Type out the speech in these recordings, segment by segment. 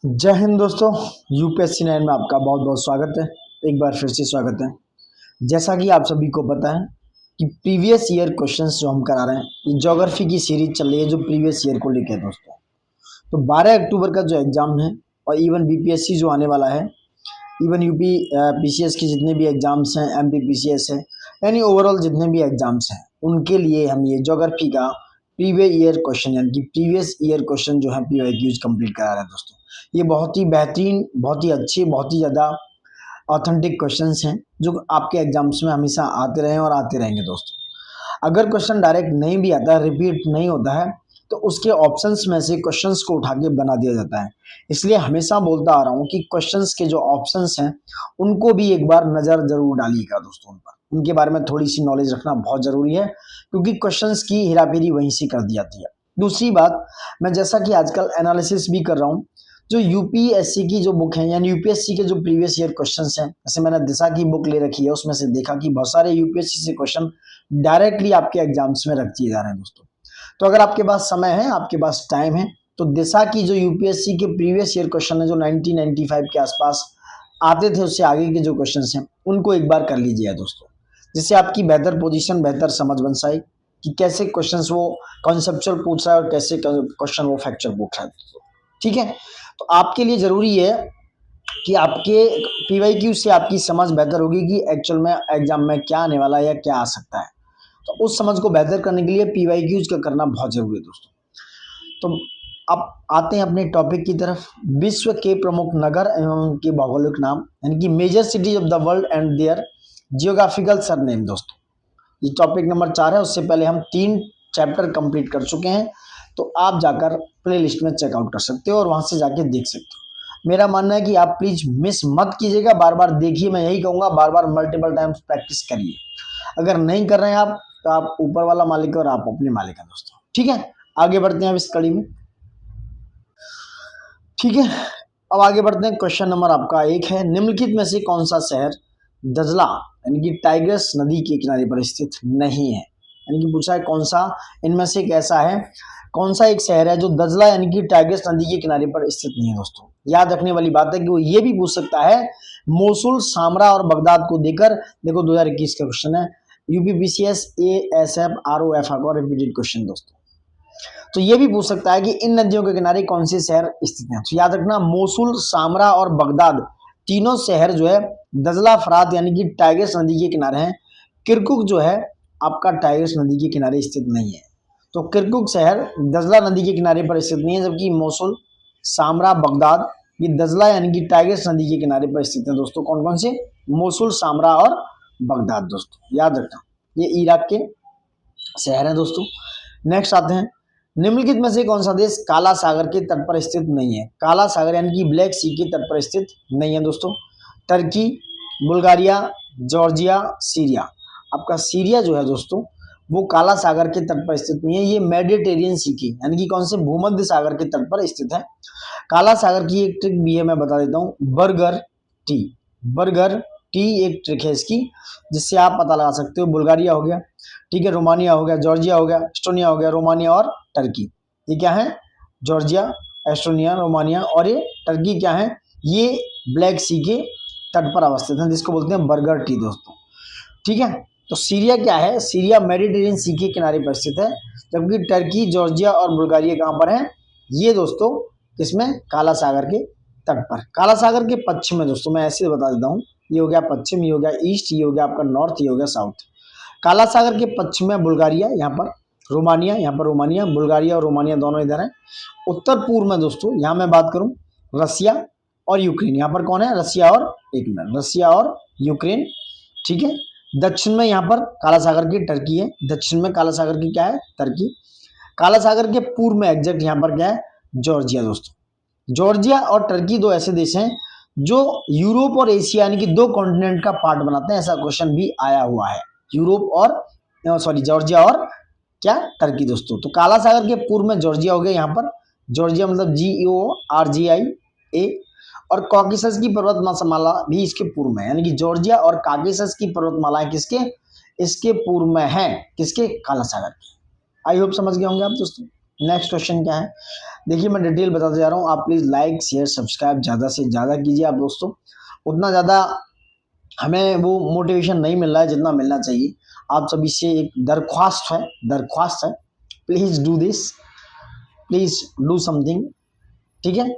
जय हिंद दोस्तों। यूपीएससी 9 में आपका बहुत बहुत स्वागत है। एक बार फिर से स्वागत है। जैसा कि आप सभी को पता है कि प्रीवियस ईयर क्वेश्चंस जो हम करा रहे हैं, ये ज्योग्राफी की सीरीज चल रही है जो प्रीवियस ईयर को लेके है दोस्तों। तो 12 अक्टूबर का जो एग्ज़ाम है और इवन बीपीएससी जो आने वाला है, इवन यूपी पीसीएस की जितने भी एग्ज़ाम्स हैं, एमपी पीसीएस है, यानी ओवरऑल जितने भी एग्ज़ाम्स हैं उनके लिए हम ये ज्योग्राफी का प्रीवियस ईयर क्वेश्चन यानी कि प्रीवियस ईयर क्वेश्चन जो है पीवाईक्यूज कंप्लीट करा रहे हैं दोस्तों। ये बहुत ही बेहतरीन, बहुत ही अच्छे, बहुत ही ज़्यादा ऑथेंटिक क्वेश्चंस हैं जो आपके एग्जाम्स में हमेशा आते रहे और आते रहेंगे दोस्तों। अगर क्वेश्चन डायरेक्ट नहीं भी आता है, रिपीट नहीं होता है, तो उसके ऑप्शंस में से क्वेश्चंस को उठा के बना दिया जाता है। इसलिए हमेशा बोलता आ रहा हूँ कि क्वेश्चंस के जो ऑप्शंस हैं उनको भी एक बार नज़र जरूर डालिएगा दोस्तों। उन पर उनके बारे में थोड़ी सी नॉलेज रखना बहुत ज़रूरी है, क्योंकि क्वेश्चंस की हेराफेरी वहीं से कर दी जाती है। दूसरी बात, मैं जैसा कि आजकल एनालिसिस भी कर रहा हूँ, जो यूपीएससी की जो बुक है यानी यूपीएससी के जो प्रीवियस ईयर क्वेश्चंस हैं, जैसे मैंने दिशा की बुक ले रखी है, उसमें से देखा कि बहुत सारे यूपीएससी से क्वेश्चन डायरेक्टली आपके एग्जाम्स में रख दिए जा रहे हैं दोस्तों। तो अगर आपके पास समय है, आपके पास टाइम है, तो दिशा की जो यूपीएससी के प्रीवियस ईयर क्वेश्चन है जो 1995 के आसपास आते थे, उससे आगे के जो क्वेश्चन हैं उनको एक बार कर लीजिए दोस्तों, जिससे आपकी बेहतर पोजीशन, बेहतर समझ बन जाए कि कैसे क्वेश्चंस वो कॉन्सेप्चुअल पूछ रहा है और कैसे क्वेश्चन वो फैक्चुअल पूछ रहा है। ठीक है, तो आपके लिए जरूरी है कि आपके पीवाईक्यू से आपकी समझ बेहतर होगी कि एक्चुअल में एग्जाम में क्या आने वाला है या क्या आ सकता है। तो उस समझ को बेहतर करने के लिए पीवाईक्यूज का करना बहुत जरूरी है दोस्तों। तो अब आते हैं अपने टॉपिक की तरफ। विश्व के प्रमुख नगर एवं उनके भौगोलिक नाम, यानी कि major cities of the world and their geographical surname दोस्तों। ये टॉपिक नंबर 4 है। उससे पहले हम 3 चैप्टर कंप्लीट कर चुके हैं, तो आप जाकर प्ले लिस्ट में चेकआउट कर सकते हो और वहां से जाके देख सकते हो। मेरा मानना है कि आप प्लीज मिस मत कीजिएगा, बार बार देखिए। मैं यही कहूँगा, बार बार मल्टीपल टाइम्स प्रैक्टिस करिए। अगर नहीं कर रहे हैं आप, तो आप ऊपर वाला मालिक और आप अपने मालिक हैं दोस्तों। ठीक है, आगे बढ़ते हैं अब इस कड़ी में। ठीक है, अब आगे बढ़ते हैं। क्वेश्चन नंबर आपका 1 है, निम्नलिखित में से कौन सा शहर दजला यानी कि टाइग्रिस नदी के किनारे पर स्थित नहीं है। यानी कि पूछा है कौन सा इनमें से एक ऐसा है, कौन सा एक शहर है जो दजला यानी कि टाइग्रिस नदी के किनारे पर स्थित नहीं है दोस्तों। याद रखने वाली बात है कि वो ये भी पूछ सकता है मोसुल, सामरा और बगदाद को देकर। देखो 2021 का क्वेश्चन है, यूपीपीसीएस एएसएफ आरओएफ का रिपीटेड क्वेश्चन दोस्तों। तो ये भी पूछ सकता है कि इन नदियों के किनारे कौन से शहर स्थित हैं। तो याद रखना, मोसुल, सामरा और बगदाद तीनों शहर जो है दजला फरात यानी कि टाइग्रिस नदी के किनारे हैं। किरकुक जो है आपका टाइग्रिस नदी के किनारे स्थित नहीं है। तो किरकुक शहर दजला नदी के किनारे पर स्थित नहीं है, जबकि मोसुल, सामरा, बगदाद ये दजला यानी कि टाइग्रिस नदी के किनारे पर स्थित है दोस्तों। कौन कौन से? मोसुल, सामरा और बगदाद दोस्तों, याद रखना ये इराक के शहर हैं दोस्तों। नेक्स्ट आते हैं, निम्नलिखित में से कौन सा देश काला सागर के तट पर स्थित नहीं है। काला सागर यानी कि ब्लैक सी के तट पर स्थित नहीं है दोस्तों। Turkey, Bulgaria, Georgia, Syria. आपका सीरिया जो है दोस्तों वो काला सागर के तट पर स्थित नहीं है, ये मेडिटेरियन सी के यानी कि कौन से भूमध्य सागर के तट पर स्थित है। काला सागर की एक ट्रिक भी है, मैं बता देता हूँ, बर्गर टी। बर्गर टी एक ट्रिक है इसकी, जिससे आप पता लगा सकते हो। बुल्गारिया हो गया, ठीक है, रोमानिया हो गया, जॉर्जिया हो गया, एस्टोनिया हो गया, रोमानिया और टर्की। ये क्या है? जॉर्जिया, एस्टोनिया, रोमानिया और ये टर्की क्या है? ये ब्लैक सी के तट पर अवस्थित है, जिसको बोलते हैं बर्गर टी दोस्तों। ठीक है, तो सीरिया क्या है? सीरिया मेडिटेरियन सी के किनारे पर स्थित है, जबकि टर्की, जॉर्जिया और बुल्गारिया कहाँ पर है? ये दोस्तों किसमें? काला सागर के तट पर। काला सागर के पश्चिम में दोस्तों, मैं ऐसे बता देता हूँ, ये हो गया पश्चिम, ये हो गया ईस्ट, ये हो गया आपका नॉर्थ, ये हो गया साउथ। काला सागर के पश्चिम में बुल्गारिया, यहाँ पर रोमानिया, यहाँ पर रोमानिया, बुल्गारिया और रोमानिया दोनों इधर हैं। उत्तर पूर्व में दोस्तों यहाँ मैं बात करूँ रसिया और यूक्रेन, यहाँ पर कौन है? रसिया और एक मिनट, रसिया और यूक्रेन। ठीक है, दक्षिण में यहाँ पर काला सागर की टर्की है। दक्षिण में काला सागर की क्या है? टर्की। काला सागर के पूर्व में एग्जैक्ट यहाँ पर क्या है? जॉर्जिया दोस्तों। जॉर्जिया और टर्की दो ऐसे देश हैं जो यूरोप और एशिया यानी कि दो कॉन्टिनेंट का पार्ट बनाते हैं। ऐसा क्वेश्चन भी आया हुआ है, यूरोप और जॉर्जिया और क्या? टर्की दोस्तों। तो काला सागर के पूर्व में जॉर्जिया हो गया, यहाँ पर जॉर्जिया मतलब GORGIA, और कॉकेसस की पर्वतमाला भी इसके पूर्व में, यानी कि जॉर्जिया और कॉकेसस की पर्वतमालाएं किसके? इसके पूर्व में है। किसके? काला सागर के। आई होप समझ गए होंगे आप दोस्तों। नेक्स्ट क्वेश्चन क्या है, देखिए मैं डिटेल बताते जा रहा हूँ, आप प्लीज लाइक शेयर सब्सक्राइब ज़्यादा से ज़्यादा कीजिए आप दोस्तों। उतना ज़्यादा हमें वो मोटिवेशन नहीं मिल रहा है जितना मिलना चाहिए। आप सभी से एक दरख्वास्त है, please do this, please do something, ठीक है।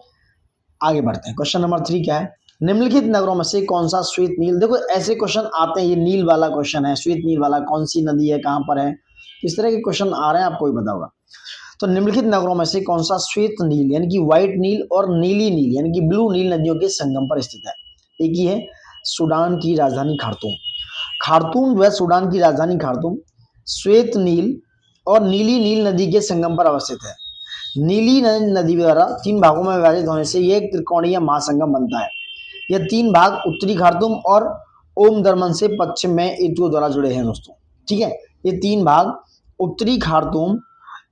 आगे बढ़ते हैं। क्वेश्चन नंबर 3 क्या है, निम्नलिखित नगरों में से कौन सा श्वेत नील, देखो ऐसे क्वेश्चन आते हैं, ये नील वाला क्वेश्चन है, श्वेत नील वाला कौन सी नदी है, कहाँ पर है, इस तरह के क्वेश्चन आ रहे हैं, आपको भी पता होगा। तो निम्नलिखित नगरों में से कौन सा श्वेत नील यानी कि व्हाइट नील और नीली नील यानी कि ब्लू नील नदियों के संगम पर स्थित है। एक ही है सूडान की राजधानी खार्तूम। खार्तूम जो है सूडान की राजधानी खार्तूम श्वेत नील और नीली नील नदी के संगम पर अवस्थित है। नीली नदी द्वारा 3 भागों में विभाजित होने से यह एक त्रिकोणीय महासंगम बनता है। यह 3 भाग उत्तरी खार्तूम और ओम दरमन से पश्चिम में एटुओ द्वारा जुड़े हैं दोस्तों, ठीक है। ये 3 भाग उत्तरी खार्तूम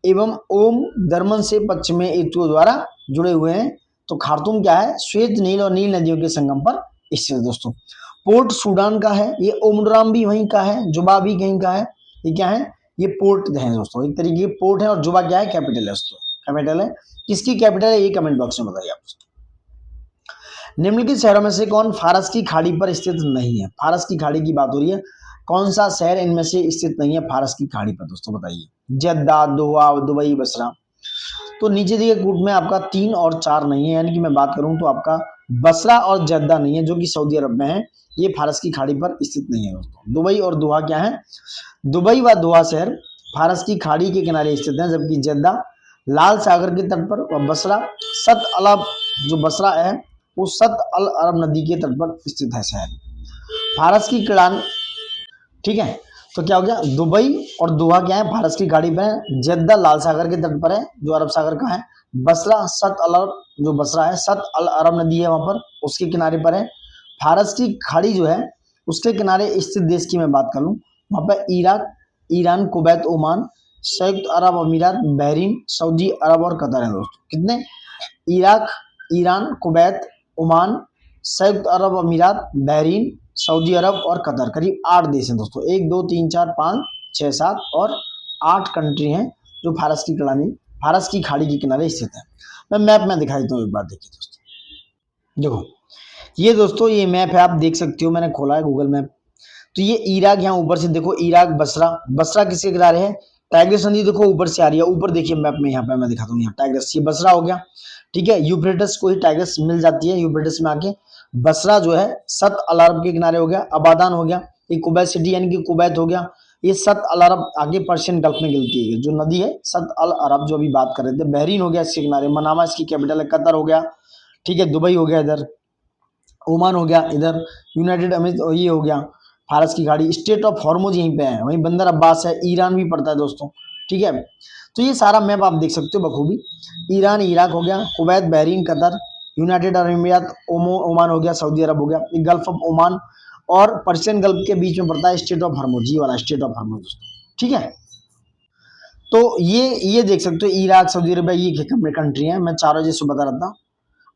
एवं ओम दरमन से पश्चिम में एटुओ द्वारा जुड़े हुए हैं। तो खार्तूम क्या है, श्वेत नील और नील नदियों के संगम पर स्थित है दोस्तों। पोर्ट सूडान का है, ये ओमराम भी वहीं का है, जुबा भी कहीं का है। ये क्या है, ये पोर्ट है दोस्तों, एक तरीके के पोर्ट है। और जुबा क्या है, कैपिटल है दोस्तों, कैपिटल है। किसकी कैपिटल है ये कमेंट बॉक्स में बताइए आप। निम्नलिखित शहरों में से कौन फारस की खाड़ी पर स्थित नहीं है, फारस की खाड़ी की बात हो रही है, कौन सा शहर इनमें से स्थित नहीं है फारस की खाड़ी पर दोस्तों, बताइए। जद्दा, दोहा, दुबई, बसरा। तो नीचे दिए कूट में आपका 3 और 4 नहीं है, यानी कि मैं बात करूं तो आपका बसरा और जद्दा नहीं है, जो कि सऊदी अरब में है, ये फारस की खाड़ी पर स्थित नहीं है दोस्तों। दुबई और दोहा क्या है, दुबई व दोहा शहर फारस की खाड़ी के किनारे स्थित है, जबकि जद्दा लाल सागर के तट पर और बसरा सत अल, जो बसरा है वो सत अल अरब नदी के तट पर स्थित है शहर। फारस की किड़ान, ठीक है। तो क्या हो गया, दुबई और दोहा क्या है, फारस की खाड़ी पर है, जद्दा लाल सागर के तट पर है जो अरब सागर का है, बसरा सत अल अरब, जो बसरा है सत अल अरब नदी है वहां पर, उसके किनारे पर है। फारस की खाड़ी जो है उसके किनारे स्थित देश की मैं बात कर लूँ, वहां पर इराक, ईरान, कुवैत, ओमान, संयुक्त अरब अमीरात, बहरीन, सऊदी अरब और कतर है दोस्तों। कितने, इराक, ईरान, कुवैत, ओमान, संयुक्त अरब अमीरात, बहरीन, सऊदी अरब और कतर, करीब 8 देश हैं दोस्तों। 1 2 3 4 5 6 7 और 8 कंट्री हैं जो फारस की खाड़ी के किनारे स्थित है। मैं मैप में दिखाई देता हूँ, एक बार देखिए दोस्तों, देखो ये दोस्तों ये मैप है, आप देख सकते हो, मैंने खोला है गूगल मैप। तो ये इराक, यहाँ ऊपर से देखो इराक, बसरा, बसरा किसके किनारे है, टाइग्रिस नदी देखो ऊपर से आ रही है, ऊपर देखिए मैप में, यहाँ पे मैं दिखाता हूँ, यहाँ टाइग्रिस, ये बसरा हो गया, ठीक है। यूफ्रेटस को ही टाइग्रिस मिल जाती है, यूफ्रेटस में आके बसरा जो है सत अल अरब के किनारे हो गया, अबादान हो गया, ये कुवैत सिटी यानी कि कुवैत हो गया, ये सत अल अरब आगे पर्शियन गल्फ में गिरती है जो नदी है सत अल अरब, जो अभी बात कर रहे थे। बहरीन हो गया इसके किनारे, मनामा इसकी कैपिटल है, कतर हो गया, ठीक है, दुबई हो गया इधर, ओमान हो गया इधर, यूनाइटेड अमीर ये हो गया, फारस की खाड़ी, स्टेट ऑफ हॉर्मुज यहीं पे है, वहीं बंदर अब्बास है, ईरान भी पड़ता है दोस्तों, ठीक है। तो ये सारा मैप आप देख सकते हो बखूबी। ईरान, इराक हो गया, Kuwait, Bahrain, Qatar, United Arab अमीरात, ओमान हो गया, सऊदी अरब हो गया, गल्फ ऑफ ओमान और पर्शियन गल्फ के बीच में पड़ता है स्टेट ऑफ हॉर्मुज, ये वाला स्टेट ऑफ हॉर्मुज दोस्तों, ठीक है। तो ये देख सकते हो, इराक, सऊदी अरब, ये कंट्री है, मैं चारों जैसे बता रहा था।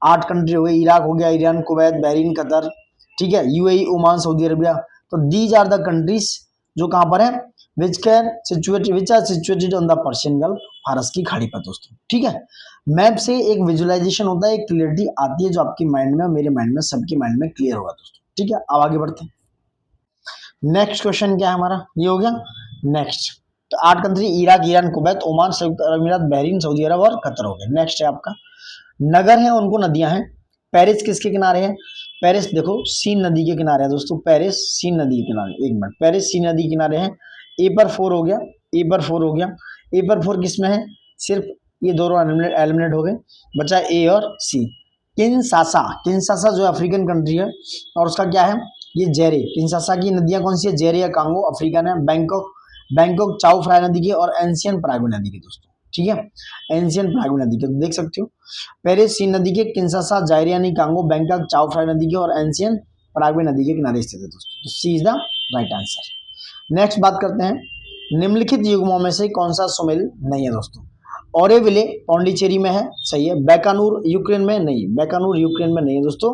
8 कंट्री हो गई, इराक हो गया, ईरान, कुवैत, बहरीन, कतर, ठीक है, यूएई, ओमान, सऊदी अरबिया। तो दीज आर द कंट्रीज जो कहां पर है, which are situated on the Persian Gulf, फारस की खाड़ी पर दोस्तों, ठीक है। मैप से एक विजुअलाइजेशन होता है, एक क्लियरिटी आती है जो आपकी माइंड में, मेरे माइंड में, सबके माइंड में क्लियर होगा दोस्तों, ठीक है। अब आगे बढ़ते हैं। नेक्स्ट क्वेश्चन क्या है हमारा, ये हो गया नेक्स्ट। तो 8 country, Iraq, Iran, Kuwait, Oman, संयुक्त अरब अमीरात, बहरीन, सऊदी अरब और कतर हो गया। नेक्स्ट है आपका नगर है, उनको नदियां हैं। पेरिस किसके किनारे है, पेरिस देखो सीन नदी के किनारे है दोस्तों, पेरिस सीन नदी के किनारे, एक मिनट, पेरिस सीन नदी के किनारे है। ए पर 4 हो गया, ए पर 4 हो गया, ए पर 4 किसमें है, सिर्फ ये दोनों एलिमिनेट हो गए, बचा ए और सी। किनसासा, किनसासा जो अफ्रीकन कंट्री है और उसका क्या है, ये जेरे, किनसासा की नदियां कौन सी है, जेरे या कांगो अफ्रीकन है, बैंकॉक, बैंकॉक चाओ फ्राई नदी की और एंशियन पराग्वे नदी की दोस्तों, ठीक है, एंशियन पराग्वे नदी के, तो देख सकते हो पेरिस सीन नदी के, किनसासा, जायरे यानी कांगो, बैंकॉक चाओ फ्राई नदी के और एंशियन पराग्वे नदी के किनारे स्थित है दोस्तों। तो C is the right answer. Next बात करते हैं, निम्नलिखित युग्मों में से कौन सा सुमेल नहीं है दोस्तों। ओरेविले पौंडीचेरी में है, सही है। बैकानूर यूक्रेन में नहीं, बैकानूर यूक्रेन में नहीं है दोस्तों,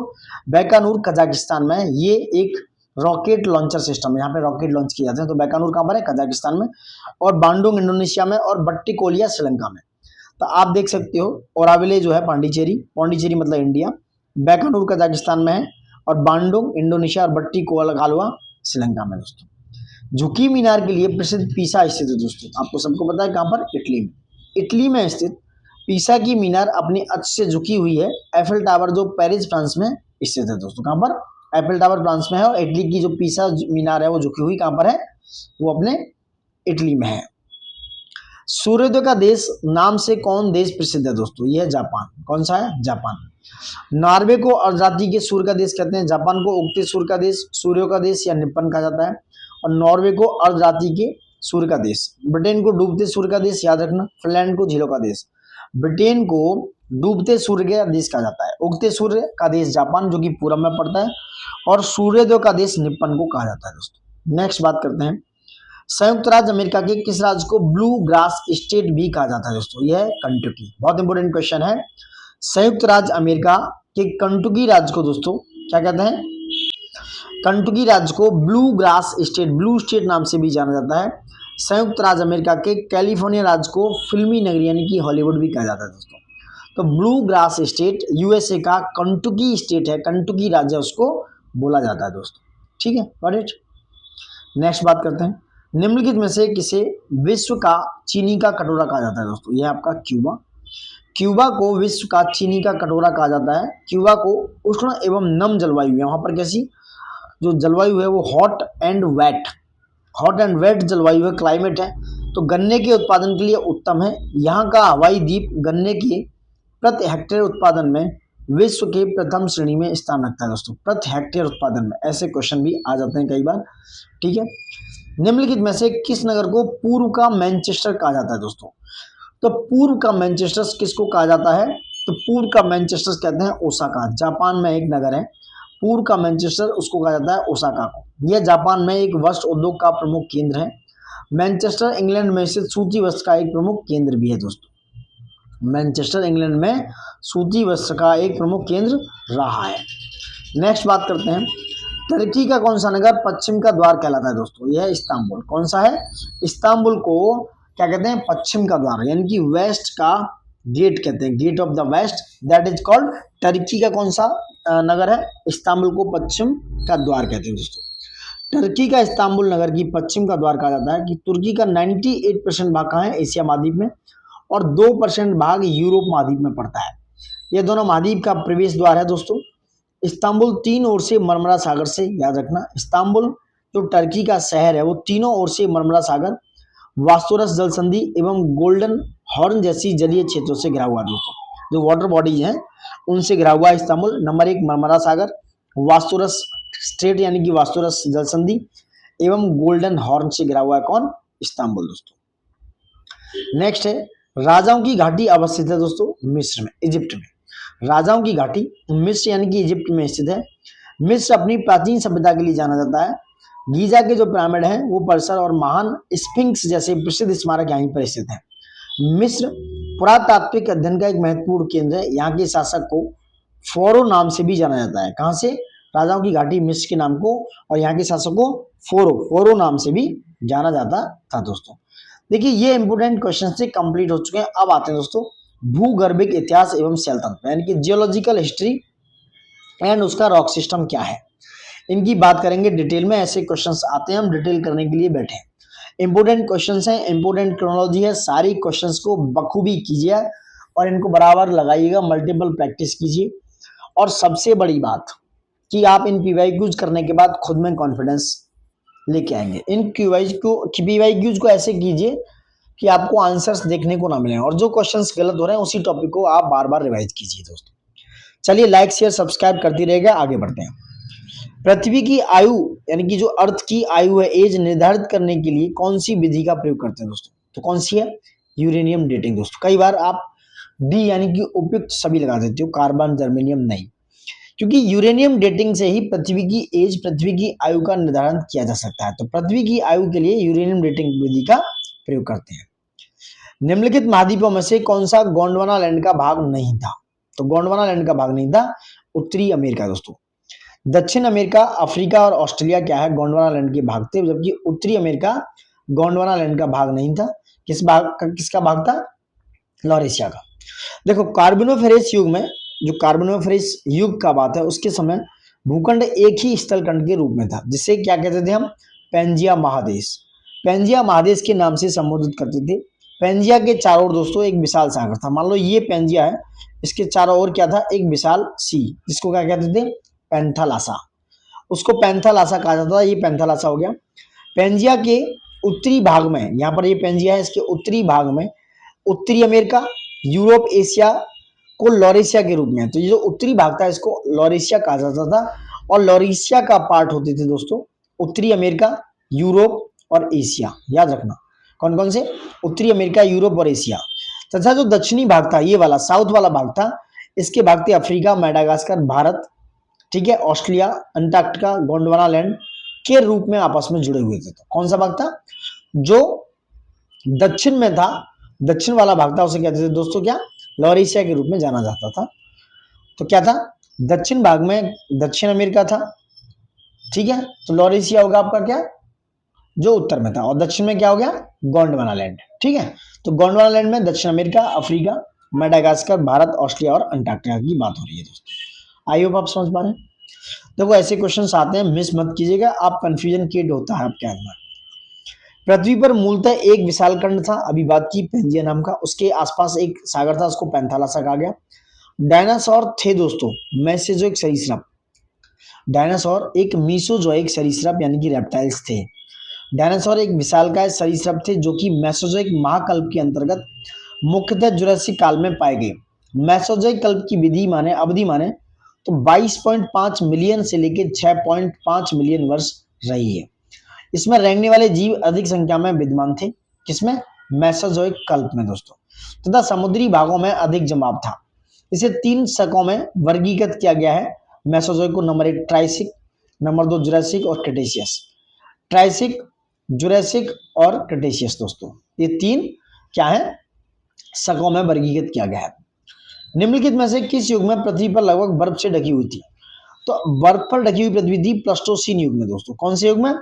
बैकानूर कजाकिस्तान में है। ये एक रॉकेट लॉन्चर सिस्टम है, यहाँ पे रॉकेट लॉन्च किए जाते हैं। तो बैकानूर कहाँ पर है, कजाकिस्तान में, और बांडुंग इंडोनेशिया में, और बट्टिकोलिया श्रीलंका में। तो आप देख सकते हो ओराविले जो है पांडिचेरी, पांडिचेरी मतलब इंडिया, बैकानूर कजाकिस्तान में है, और बांडोंग इंडोनेशिया, और बट्टी कोलकालवा श्रीलंका में दोस्तों। झुकी मीनार के लिए प्रसिद्ध पीसा स्थित है दोस्तों, आपको सबको पता है कहाँ पर, इटली में। इटली में स्थित पीसा की मीनार अपनी अक्ष से झुकी हुई है। एफिल टावर जो पेरिस फ्रांस में स्थित है दोस्तों, कहाँ पर, एफिल टावर फ्रांस में है, और इटली की जो पीसा मीनार है वो झुकी हुई कहाँ पर है, वो अपने इटली में है। सूर्योदय का देश नाम से कौन देश प्रसिद्ध है दोस्तों, ये है जापान। कौन सा है, जापान। नॉर्वे को अर्धरात्रि के सूर्य का देश कहते हैं, जापान को उगते सूर्य का देश, सूर्यों का देश या निप्पन कहा जाता है, और नॉर्वे को अर्धरात्रि के सूर्य का देश। ब्रिटेन को डूबते सूर्य का देश, याद रखना। फिनलैंड को झीलों का देश। ब्रिटेन को डूबते सूर्य का देश कहा जाता है, उगते सूर्य का देश जापान जो कि पूरब में पड़ता है, और सूर्योदय का देश निप्पन को कहा जाता है दोस्तों। नेक्स्ट बात करते हैं, संयुक्त राज्य अमेरिका के किस राज्य को ब्लू ग्रास स्टेट भी कहा जाता है दोस्तों, यह है कंटुकी। बहुत इंपॉर्टेंट क्वेश्चन है। संयुक्त राज्य अमेरिका के कंटुकी राज्य को दोस्तों क्या कहते हैं, कंटुकी राज्य को blue grass state, blue state नाम से भी जाना जाता है। संयुक्त राज्य अमेरिका के कैलिफोर्निया राज्य को फिल्मी नगरी यानी कि हॉलीवुड भी कहा जाता है दोस्तों। तो ब्लू ग्रास स्टेट यूएसए का कंटुकी स्टेट है, कंटुकी राज्य उसको बोला जाता है दोस्तों। ठीक है, गॉट इट। नेक्स्ट बात करते हैं, निम्नलिखित में से किसे विश्व का चीनी का कटोरा कहा जाता है दोस्तों, यह आपका क्यूबा। क्यूबा को विश्व का चीनी का कटोरा कहा जाता है। क्यूबा को उष्ण एवं नम जलवायु है, वहां पर कैसी जो जलवायु है वो हॉट एंड वेट जलवायु है, क्लाइमेट है। तो गन्ने के उत्पादन के लिए उत्तम है। यहाँ का हवाई द्वीप गन्ने के प्रति हेक्टेयर उत्पादन में विश्व के प्रथम श्रेणी में स्थान रखता है दोस्तों, प्रति हेक्टेयर उत्पादन में। ऐसे क्वेश्चन भी आ जाते हैं कई बार। ठीक है, निम्नलिखित में से किस नगर को पूर्व का मैनचेस्टर कहा जाता है दोस्तों, तो पूर्व का मैनचेस्टर किसको कहा जाता है, तो पूर्व का मैनचेस्टर कहते हैं ओसाका। जापान में एक नगर है पूर्व का मैनचेस्टर, उसको कहा जाता है ओसाका को। यह जापान में एक वस्त्र उद्योग का प्रमुख केंद्र है। मैनचेस्टर इंग्लैंड में स्थित सूती वस्त्र का एक प्रमुख केंद्र भी है दोस्तों। मैनचेस्टर इंग्लैंड में सूती वस्त्र का एक प्रमुख केंद्र रहा है। नेक्स्ट बात करते हैं, तुर्की का कौन सा नगर पश्चिम का द्वार कहलाता है दोस्तों, यह है इस्तांबुल। कौन सा है, इस्तांबुल को क्या कहते हैं, पश्चिम का द्वार यानी कि वेस्ट का गेट कहते हैं, gate of the west, that is called. Turkey का कौन सा नगर है, इस्तांबुल को पश्चिम का द्वार कहते हैं दोस्तों। टर्की का इस्तांबुल नगर की पश्चिम का द्वार कहा जाता है कि तुर्की का 98% भाग कहाँ है, एशिया महाद्वीप में, और 2% भाग यूरोप महाद्वीप में पड़ता है। ये दोनों महाद्वीप का प्रवेश द्वार है दोस्तों। इस्तांबुल तीन ओर से मरमरा सागर से, याद रखना, इस्तांबुल जो टर्की का शहर है वो तीनों ओर से मरमरा सागर, वास्तुरस जल संधि एवं गोल्डन हॉर्न जैसी जलीय क्षेत्रों से घिरा हुआ दोस्तों। जो वाटर बॉडीज हैं उनसे घिरा हुआ इस्तांबुल। नंबर 1 मरमरा सागर, वास्तुरस स्ट्रेट यानी कि वास्तुरस जल संधि, एवं गोल्डन हॉर्न से घिरा हुआ है कौन, इस्तांबुल दोस्तों। नेक्स्ट है, राजाओं की घाटी अवस्थित है दोस्तों मिस्र में, इजिप्ट में। राजाओं की घाटी मिस्र यानी कि इजिप्ट में स्थित है। मिस्र अपनी प्राचीन सभ्यता के लिए जाना जाता है। गीजा के जो पिरामिड हैं वो परिसर और महान स्फिंक्स जैसे प्रसिद्ध स्मारक यहीं पर स्थित हैं। मिस्र पुरातात्विक अध्ययन का एक महत्वपूर्ण केंद्र है। यहाँ के शासक को फोरो नाम से भी जाना जाता है। कहाँ से, राजाओं की घाटी मिस्र के नाम को, और यहाँ के शासक को फोरो नाम से भी जाना जाता था दोस्तों। देखिए ये इंपोर्टेंट क्वेश्चन से कंप्लीट हो चुके हैं। अब आते हैं दोस्तों भूगर्भिक इतिहास एवं शैल तंत्र यानी कि जियोलॉजिकल हिस्ट्री एंड उसका रॉक सिस्टम क्या है, इनकी बात करेंगे डिटेल में। ऐसे क्वेश्चंस आते हैं, हम डिटेल करने के लिए बैठे हैं। इंपोर्टेंट क्वेश्चंस हैं, इंपोर्टेंट क्रोनोलॉजी है, सारी क्वेश्चंस को बखूबी कीजिए और इनको बराबर लगाइएगा, मल्टीपल प्रैक्टिस कीजिए। और सबसे बड़ी बात कि आप इन पीवाईक्यूज करने के बाद खुद में कॉन्फिडेंस लेके आएंगे। इन पीवाईक्यूज को ऐसे कीजिए कि आपको आंसर्स देखने को ना मिले, और जो क्वेश्चंस गलत हो रहे हैं उसी टॉपिक को आप बार बार रिवाइज कीजिए दोस्तों। चलिए लाइक शेयर सब्सक्राइब करते रहिएगा, आगे बढ़ते हैं। पृथ्वी की आयु यानी कि जो अर्थ की आयु है, एज निर्धारित करने के लिए कौन सी विधि का प्रयोग करते हैं दोस्तों, तो कौन सी है, यूरेनियम डेटिंग दोस्तों। कई बार आप डी यानी कि उपयुक्त सभी लगा देते हो, कार्बन जर्मेनियम नहीं, क्योंकि यूरेनियम डेटिंग से ही पृथ्वी की एज, पृथ्वी की आयु का निर्धारण किया जा सकता है। तो पृथ्वी की आयु के लिए यूरेनियम डेटिंग विधि का प्रयोग करते हैं। निम्नलिखित महाद्वीपों में से कौन सा गोंडवाना लैंड का भाग नहीं था, तो गोंडवाना लैंड का भाग नहीं था उत्तरी अमेरिका दोस्तों। दक्षिण अमेरिका, अफ्रीका और ऑस्ट्रेलिया क्या है, गोंडवाना लैंड के भाग थे, जबकि उत्तरी अमेरिका गोंडवाना लैंड का भाग नहीं था। किसका भाग था, लॉरेशिया का। देखो कार्बोनिफेरस युग में, जो कार्बोनिफेरस युग का बात है, उसके समय भूखंड एक ही स्थलखंड के रूप में था, जिसे क्या कहते थे हम, पेंजिया महादेश। पेंजिया महादेश के नाम से संबोधित करते थे। पेंजिया के चारों ओर दोस्तों एक विशाल सागर था। मान लो ये पेंजिया है, इसके चारों ओर क्या था, एक विशाल सी, जिसको क्या कहते थे, पैंथालासा। उसको पैंथालासा कहा जाता था। ये पैंथालासा हो गया। पेंजिया के उत्तरी भाग में, यहाँ पर ये पेंजिया है, इसके उत्तरी भाग में उत्तरी अमेरिका, यूरोप, एशिया को लॉरेशिया के रूप में, तो ये जो उत्तरी भाग था इसको लॉरेशिया कहा जाता था। और लॉरेशिया का पार्ट होते थे दोस्तों उत्तरी अमेरिका, यूरोप और एशिया। याद रखना कौन कौन से, उत्तरी अमेरिका, यूरोप और एशिया। तथा जो दक्षिणी भाग था, ये वाला साउथ वाला भाग था, इसके भाग थे अफ्रीका, मेडागास्कर, भारत, ठीक है, ऑस्ट्रेलिया, अंटार्कटिका, गोंडवाना लैंड के रूप में आपस में जुड़े हुए थे। तो कौन सा भाग था, जो दक्षिण में था, दक्षिण वाला भाग था, उसे कहते थे दोस्तों क्या, लॉरेशिया के रूप में जाना जाता था। तो क्या था, दक्षिण भाग में दक्षिण अमेरिका था, ठीक है, तो लॉरेशिया होगा आपका क्या, जो उत्तर में था। और दक्षिण में क्या हो गया, गोंडवाना लैंड, ठीक है। तो गोंडवाना लैंड में दक्षिण America, Africa, Madagascar, Bharat, Australia और अंटार्कटिका की बात हो रही है दोस्तों। आई होप आप समझ पा रहे हैं। देखो ऐसे क्वेश्चन आते हैं, मिस मत कीजिएगा, आप कंफ्यूजन क्रिएट होता है आपके अंदर। पृथ्वी पर मूलतः एक विशाल खंड था, अभी बात की पेंजिया नाम का, उसके आसपास एक सागर था, उसको पैंथालासा कहा गया। डायनासोर थे दोस्तों, मेसेजोइक सरीसृप। डायनासोर एक मीसोजोइक सरीसृप यानी कि रेप्टाइल्स थे। डायनासोर एक विशालकाय सरीसृप थे जो कि मेसोजोइक महाकल्प के अंतर्गत मुख्यतः जुरासिक काल में पाए गए। मेसोजोइक कल्प की विधि माने, अवधि माने तो 22.5 मिलियन से लेकर 6.5 मिलियन वर्ष रही है। इसमें रेंगने वाले जीव अधिक संख्या में विद्यमान थे, किसमें, मेसोजोइक कल्प में दोस्तों, तथा समुद्री भागों में अधिक जमाव था। इसे 3 शकों में वर्गीकृत किया गया है। मेसोजोइक को नंबर 1 ट्राइसिक, नंबर 2 जुरासिक और क्रेटेशियस। ट्राइसिक, जुरासिक और क्रेटेशियस दोस्तों, ये 3 क्या है, शकों में वर्गीकृत किया गया है। निम्नलिखित में से किस युग में पृथ्वी पर लगभग बर्फ से ढकी हुई थी। तो बर्फ पर ढकी हुई पृथ्वी थी प्लस्टोसीन युग में दोस्तों। कौन से युग में,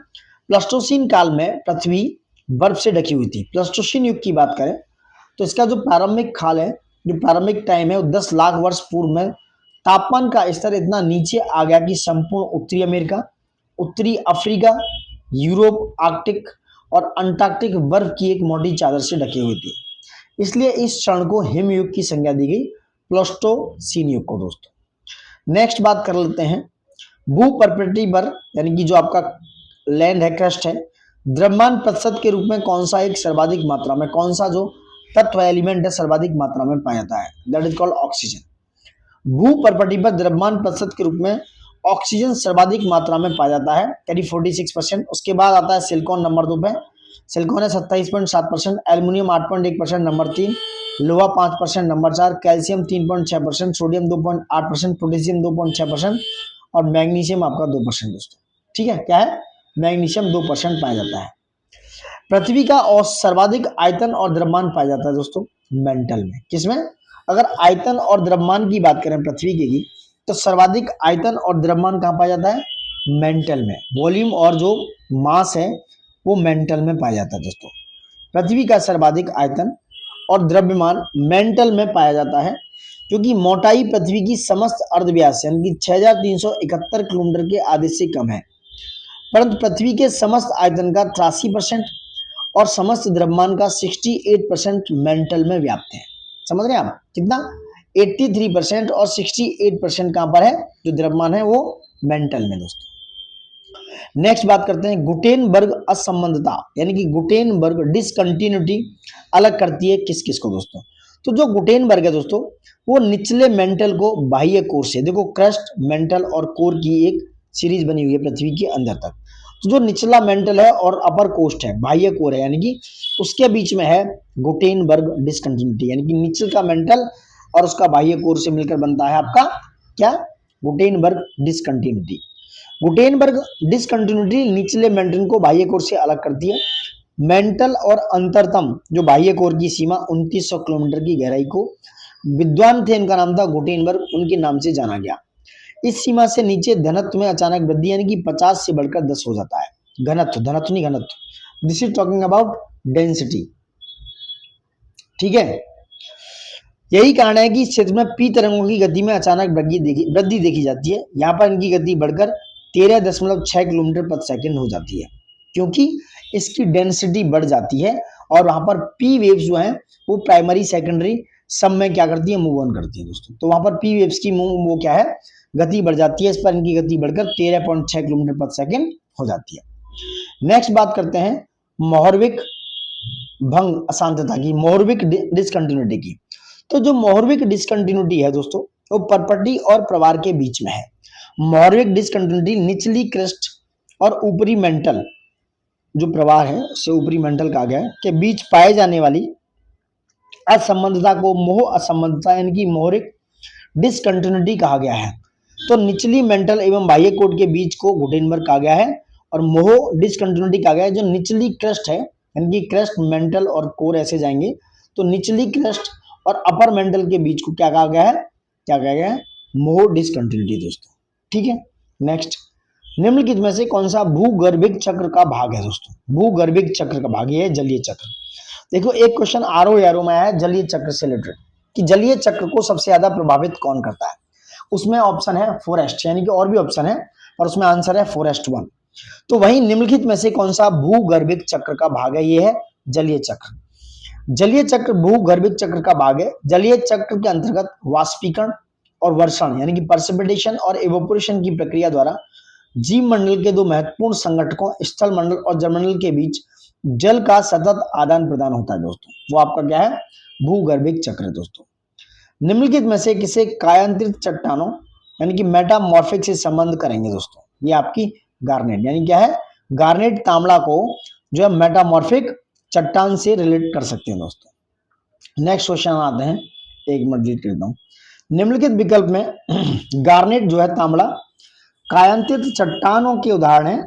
प्लस्टोसीन काल में पृथ्वी बर्फ से ढकी हुई थी। प्लस्टोसीन युग की बात करें तो इसका जो प्रारंभिक काल है, जो प्रारंभिक टाइम है, वो 10 लाख वर्ष पूर्व में तापमान का स्तर इतना नीचे आ गया कि संपूर्ण उत्तरी अमेरिका, उत्तरी अफ्रीका, यूरोप, आर्कटिक और अंटार्कटिक बर्फ की एक मोटी चादर से ढके हुए थे। इसलिए इस क्षण को हिम युग की संज्ञा दी गई, प्लस्टोसीन युग को दोस्तों। नेक्स्ट बात कर लेते हैं, भूपर्पटी पर यानी कि जो आपका लैंड है, क्रस्ट है, द्रव्यमान प्रतिशत के रूप में कौन सा एक सर्वाधिक मात्रा में, कौन सा जो तत्व एलिमेंट है सर्वाधिक मात्रा में पाया जाता है, दैट इज कॉल्ड ऑक्सीजन। भूपर्पटी पर द्रव्यमान प्रतिशत के रूप में ऑक्सीजन सर्वाधिक मात्रा में पाया जाता है, करीब 46%। उसके बाद आता है सिलिकॉन नंबर 2 पे, सिलिकॉन है 27.7%, एल्युमिनियम 8.1%, नंबर 3, लोहा 5%, नंबर 4, कैल्शियम 3.6%, सोडियम 2.8%, पोटेशियम 2.6% और मैग्नीशियम आपका 2% दोस्तों, ठीक है। क्या है, मैग्नीशियम 2% पाया जाता है। पृथ्वी का सर्वाधिक आयतन और द्रव्यमान पाया जाता है दोस्तों मेंटल में, किसमें, अगर आयतन और द्रव्यमान की बात करें पृथ्वी की, तो सर्वाधिक आयतन और द्रव्यमान कहाँ पाया जाता है, मेंटल में। वॉल्यूम और जो मास है वो मेंटल में पाया जाता है दोस्तों। पृथ्वी का सर्वाधिक आयतन और द्रव्यमान मेंटल में पाया जाता है, क्योंकि मोटाई पृथ्वी की समस्त अर्धव्यास यानी कि 6371 किलोमीटर के आधे से कम है, परंतु पृथ्वी के समस्त आयतन का 83% और समस्त द्रव्यमान का 68% मेंटल में व्याप्त है। समझ रहे हैं आप, कितना, 83% और 68% कहां पर है, जो द्रव्यमान है वो मेंटल में दोस्तों। नेक्स्ट बात करते हैं, गुटेनबर्ग असंबंधता यानी कि गुटेनबर्ग डिसकंटिन्यूटी अलग करती है किस किस को दोस्तों। तो जो गुटेनबर्ग है दोस्तों, वो निचले मेंटल को बाह्य कोर से, देखो क्रस्ट, मेंटल और कोर की एक सीरीज बनी हुई है पृथ्वी के अंदर तक। तो जो निचला मेंटल है और अपर कोस्ट है, बाह्य कोर है, यानी कि उसके बीच में है गुटेनबर्ग डिसकंटिन्यूटी, यानी कि नीचे का मेंटल और उसका बाह्य कोर से मिलकर बनता है आपका क्या, गुटेनबर्ग डिसकंटिन्यूटी। गुटेनबर्ग डिसकंटिन्यूटी निचले मेंटल को बाह्य कोर से अलग करती है। मेंटल और अंतरतम जो बाह्य कोर की सीमा 2900 किलोमीटर की गहराई को विद्वान थे, इनका नाम था गुटेनबर्ग, उनके नाम से जाना गया। इस सीमा से नीचे घनत्व में अचानक वृद्धि यानी कि 50 से बढ़कर 10 हो जाता है। घनत्व, घनत्व नहीं घनत्व, this is talking about density, ठीक है। यही कारण है कि इस क्षेत्र में पी तरंगों की गति में अचानक वृद्धि देखी जाती है। यहाँ पर इनकी गति बढ़कर 13.6 किलोमीटर प्रति सेकंड हो जाती है, क्योंकि इसकी डेंसिटी बढ़ जाती है और वहां पर पी वेव्स जो हैं वो प्राइमरी सेकेंडरी सब में क्या करती है, मूव ऑन करती है दोस्तों। तो वहां पर पी वेव्स की वो क्या है, गति बढ़ जाती है। इस पर इनकी गति बढ़कर 13.6 किलोमीटर प्रति सेकंड हो जाती है। नेक्स्ट बात करते हैं मोहरविक भंग अशांतता की, मोहरविक डिसकंटिन्यूटी की। तो जो मोहरविक डिसकंटिन्यूटी है दोस्तों, वो परपटी और प्रवार के बीच में है। मोहरविक डिसकंटिन्यूटी निचली क्रस्ट और ऊपरी मेंटल जो प्रवाह है उसे ऊपरी मेंटल कहा गया है के बीच पाए जाने वाली असंबंधता को मोह असंबंधता यानी कि मोहरिक डिसकंटिन्यूटी कहा गया है। तो निचली मेंटल एवं बाह्य कोट के बीच को गुटेनबर्ग कहा गया है और मोह डिसकंटिन्यूटी कहा गया है। जो निचली क्रस्ट है यानी कि क्रस्ट मेंटल और कोर ऐसे जाएंगे, तो निचली क्रस्ट और अपर मेंटल के बीच को क्या कहा गया है, क्या कहा गया है, मोह डिसकंटिन्यूटी दोस्तों। ठीक है। नेक्स्ट, निम्नलिखित में से कौन सा भूगर्भिक चक्र का भाग है दोस्तों? भूगर्भिक चक्र का भाग ये है जलीय चक्र। देखो एक क्वेश्चन आरओ एरो में आया जलीय चक्र से रिलेटेड कि जलीय चक्र को सबसे ज्यादा प्रभावित कौन करता है। उसमें ऑप्शन है फॉरेस्ट, यानी कि और भी ऑप्शन है और उसमें आंसर है फॉरेस्ट 1। तो वही निम्नलिखित में से कौन सा भूगर्भिक चक्र का भाग है, ये है जलीय चक्र। जलीय चक्र भूगर्भिक चक्र का भाग है। जलीय चक्र के अंतर्गत वाष्पीकरण और वर्षण यानी कि पर्सिपिटेशन और इवेपोरेशन की प्रक्रिया द्वारा जीव मंडल के दो महत्वपूर्ण संगठकों स्थल मंडल और जलमंडल के बीच जल का सतत आदान प्रदान होता है दोस्तों। वो आपका क्या है, भूगर्भिक चक्र है दोस्तों। निम्नलिखित में से किसे कायांतरित चट्टानों यानी कि मेटामॉर्फिक से संबंध करेंगे दोस्तों? ये आपकी गार्नेट यानी क्या है, गार्नेट तांबला को जो है मेटामॉर्फिक चट्टान से रिलेट कर सकते हैं दोस्तों। नेक्स्ट क्वेश्चन आते हैं, एक मिनट रीड करता हूं। निम्नलिखित विकल्प में गार्नेट जो है तांबला कायांतरित चट्टानों के उदाहरण है।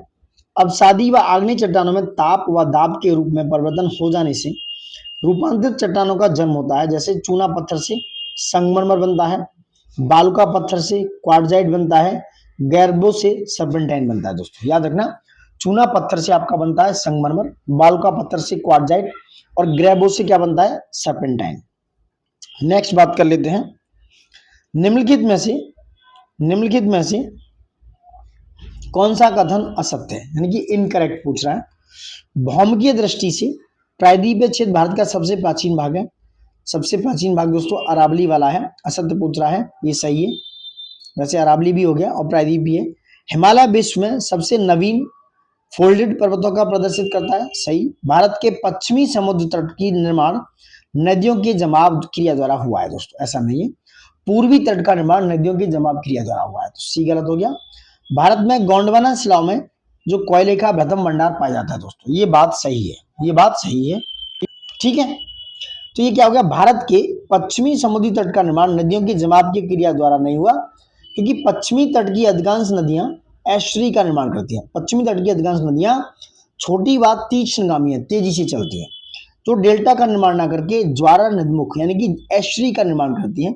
अवसादी व आग्नेय चट्टानों में ताप व दाब के रूप में परिवर्तन हो जाने से रूपांतरित चट्टानों का जन्म होता है। जैसे चूना पत्थर से संगमरमर बनता है, बालुका पत्थर से क्वार्टजाइट बनता है, गैर्बो से सर्पेंटाइन बनता है दोस्तों। याद रखना, चूना पत्थर से आपका बनता है संगमरमर, बालुका पत्थर से क्वार्टजाइट और ग्रेबो से क्या बनता है, सर्पेंटाइन। नेक्स्ट बात कर लेते हैं, निम्नलिखित में से कौन सा कथन असत्य है यानी कि इनकरेक्ट पूछ रहा है। भौमिकीय दृष्टि से प्रायद्वीपीय क्षेत्र भारत का सबसे प्राचीन भाग है। सबसे प्राचीन भाग दोस्तों अरावली वाला है, असत्य पूछ रहा है, ये सही है। वैसे अरावली भी हो गया और प्रायद्वीपीय। हिमालय विश्व में सबसे नवीन फोल्डेड पर्वतों का प्रदर्शित करता है, सही। भारत के पश्चिमी समुद्र तट की निर्माण नदियों के जमाव क्रिया द्वारा हुआ है दोस्तों, ऐसा नहीं है। पूर्वी तट का निर्माण नदियों की जमाव क्रिया द्वारा हुआ है, तो सी गलत हो गया। भारत में गोंडवाना शिलाओं में जो कोयले का प्रथम भंडार पाया जाता है दोस्तों, ये बात सही है, ये बात सही है। ठीक है, तो ये क्या हो गया, भारत के पश्चिमी समुद्री तट का निर्माण नदियों की जमाव की क्रिया द्वारा नहीं हुआ, क्योंकि पश्चिमी तट की अधिकांश नदियां एस्टरी का निर्माण करती हैं। पश्चिमी तट की अधिकांश नदियां छोटी व तीक्ष्णगामी है, तेजी से चलती हैं, जो डेल्टा का निर्माण ना करके ज्वारा नदमुख यानी कि एस्टरी का निर्माण करती हैं।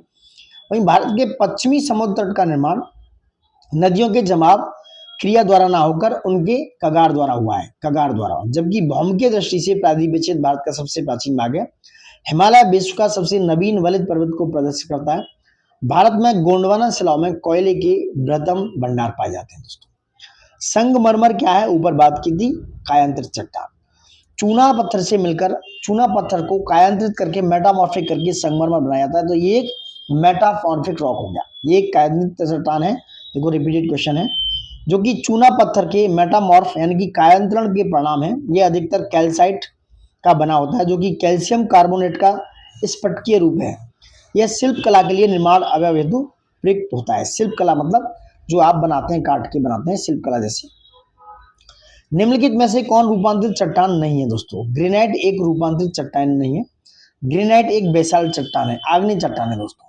वहीं भारत के पश्चिमी समुद्र तट का निर्माण नदियों के जमाव क्रिया द्वारा ना होकर उनके कगार द्वारा हुआ है, कगार द्वारा। जबकि भौमिकीय दृष्टि से प्रायद्वीपीय क्षेत्र भारत का सबसे प्राचीन भाग है। हिमालय विश्व का सबसे नवीन वलित पर्वत को प्रदर्शित करता है। भारत में गोंडवाना शिलाओं में कोयले के प्रथम भंडार पाए जाते हैं दोस्तों। संगमरमर क्या है, ऊपर बात की थी, कायांतरित चट्टान। चूना पत्थर से मिलकर चूना पत्थर को कायांतरित करके मेटामॉर्फिक करके संगमरमर बनाया जाता है, तो ये एक मेटामॉर्फिक रॉक हो गया, ये एक कायांतरित चट्टान है। देखो रिपीटेड क्वेश्चन है, जो कि चूना पत्थर के मेटामॉर्फ यानी कि कायांतरण के परिणाम है। ये अधिकतर कैल्साइट का बना होता है, जो कि कैल्शियम कार्बोनेट का स्फटिकीय रूप है। यह शिल्प कला के लिए निर्माण अवयव हेतु प्रयुक्त होता है। शिल्प कला मतलब जो आप बनाते हैं, काट के बनाते हैं, शिल्प कला जैसी। निम्नलिखित में से कौन रूपांतरित चट्टान नहीं है दोस्तों? ग्रेनाइट एक रूपांतरित चट्टान नहीं है। ग्रेनाइट एक बेसाल्ट चट्टान है, आग्नेय चट्टान है दोस्तों।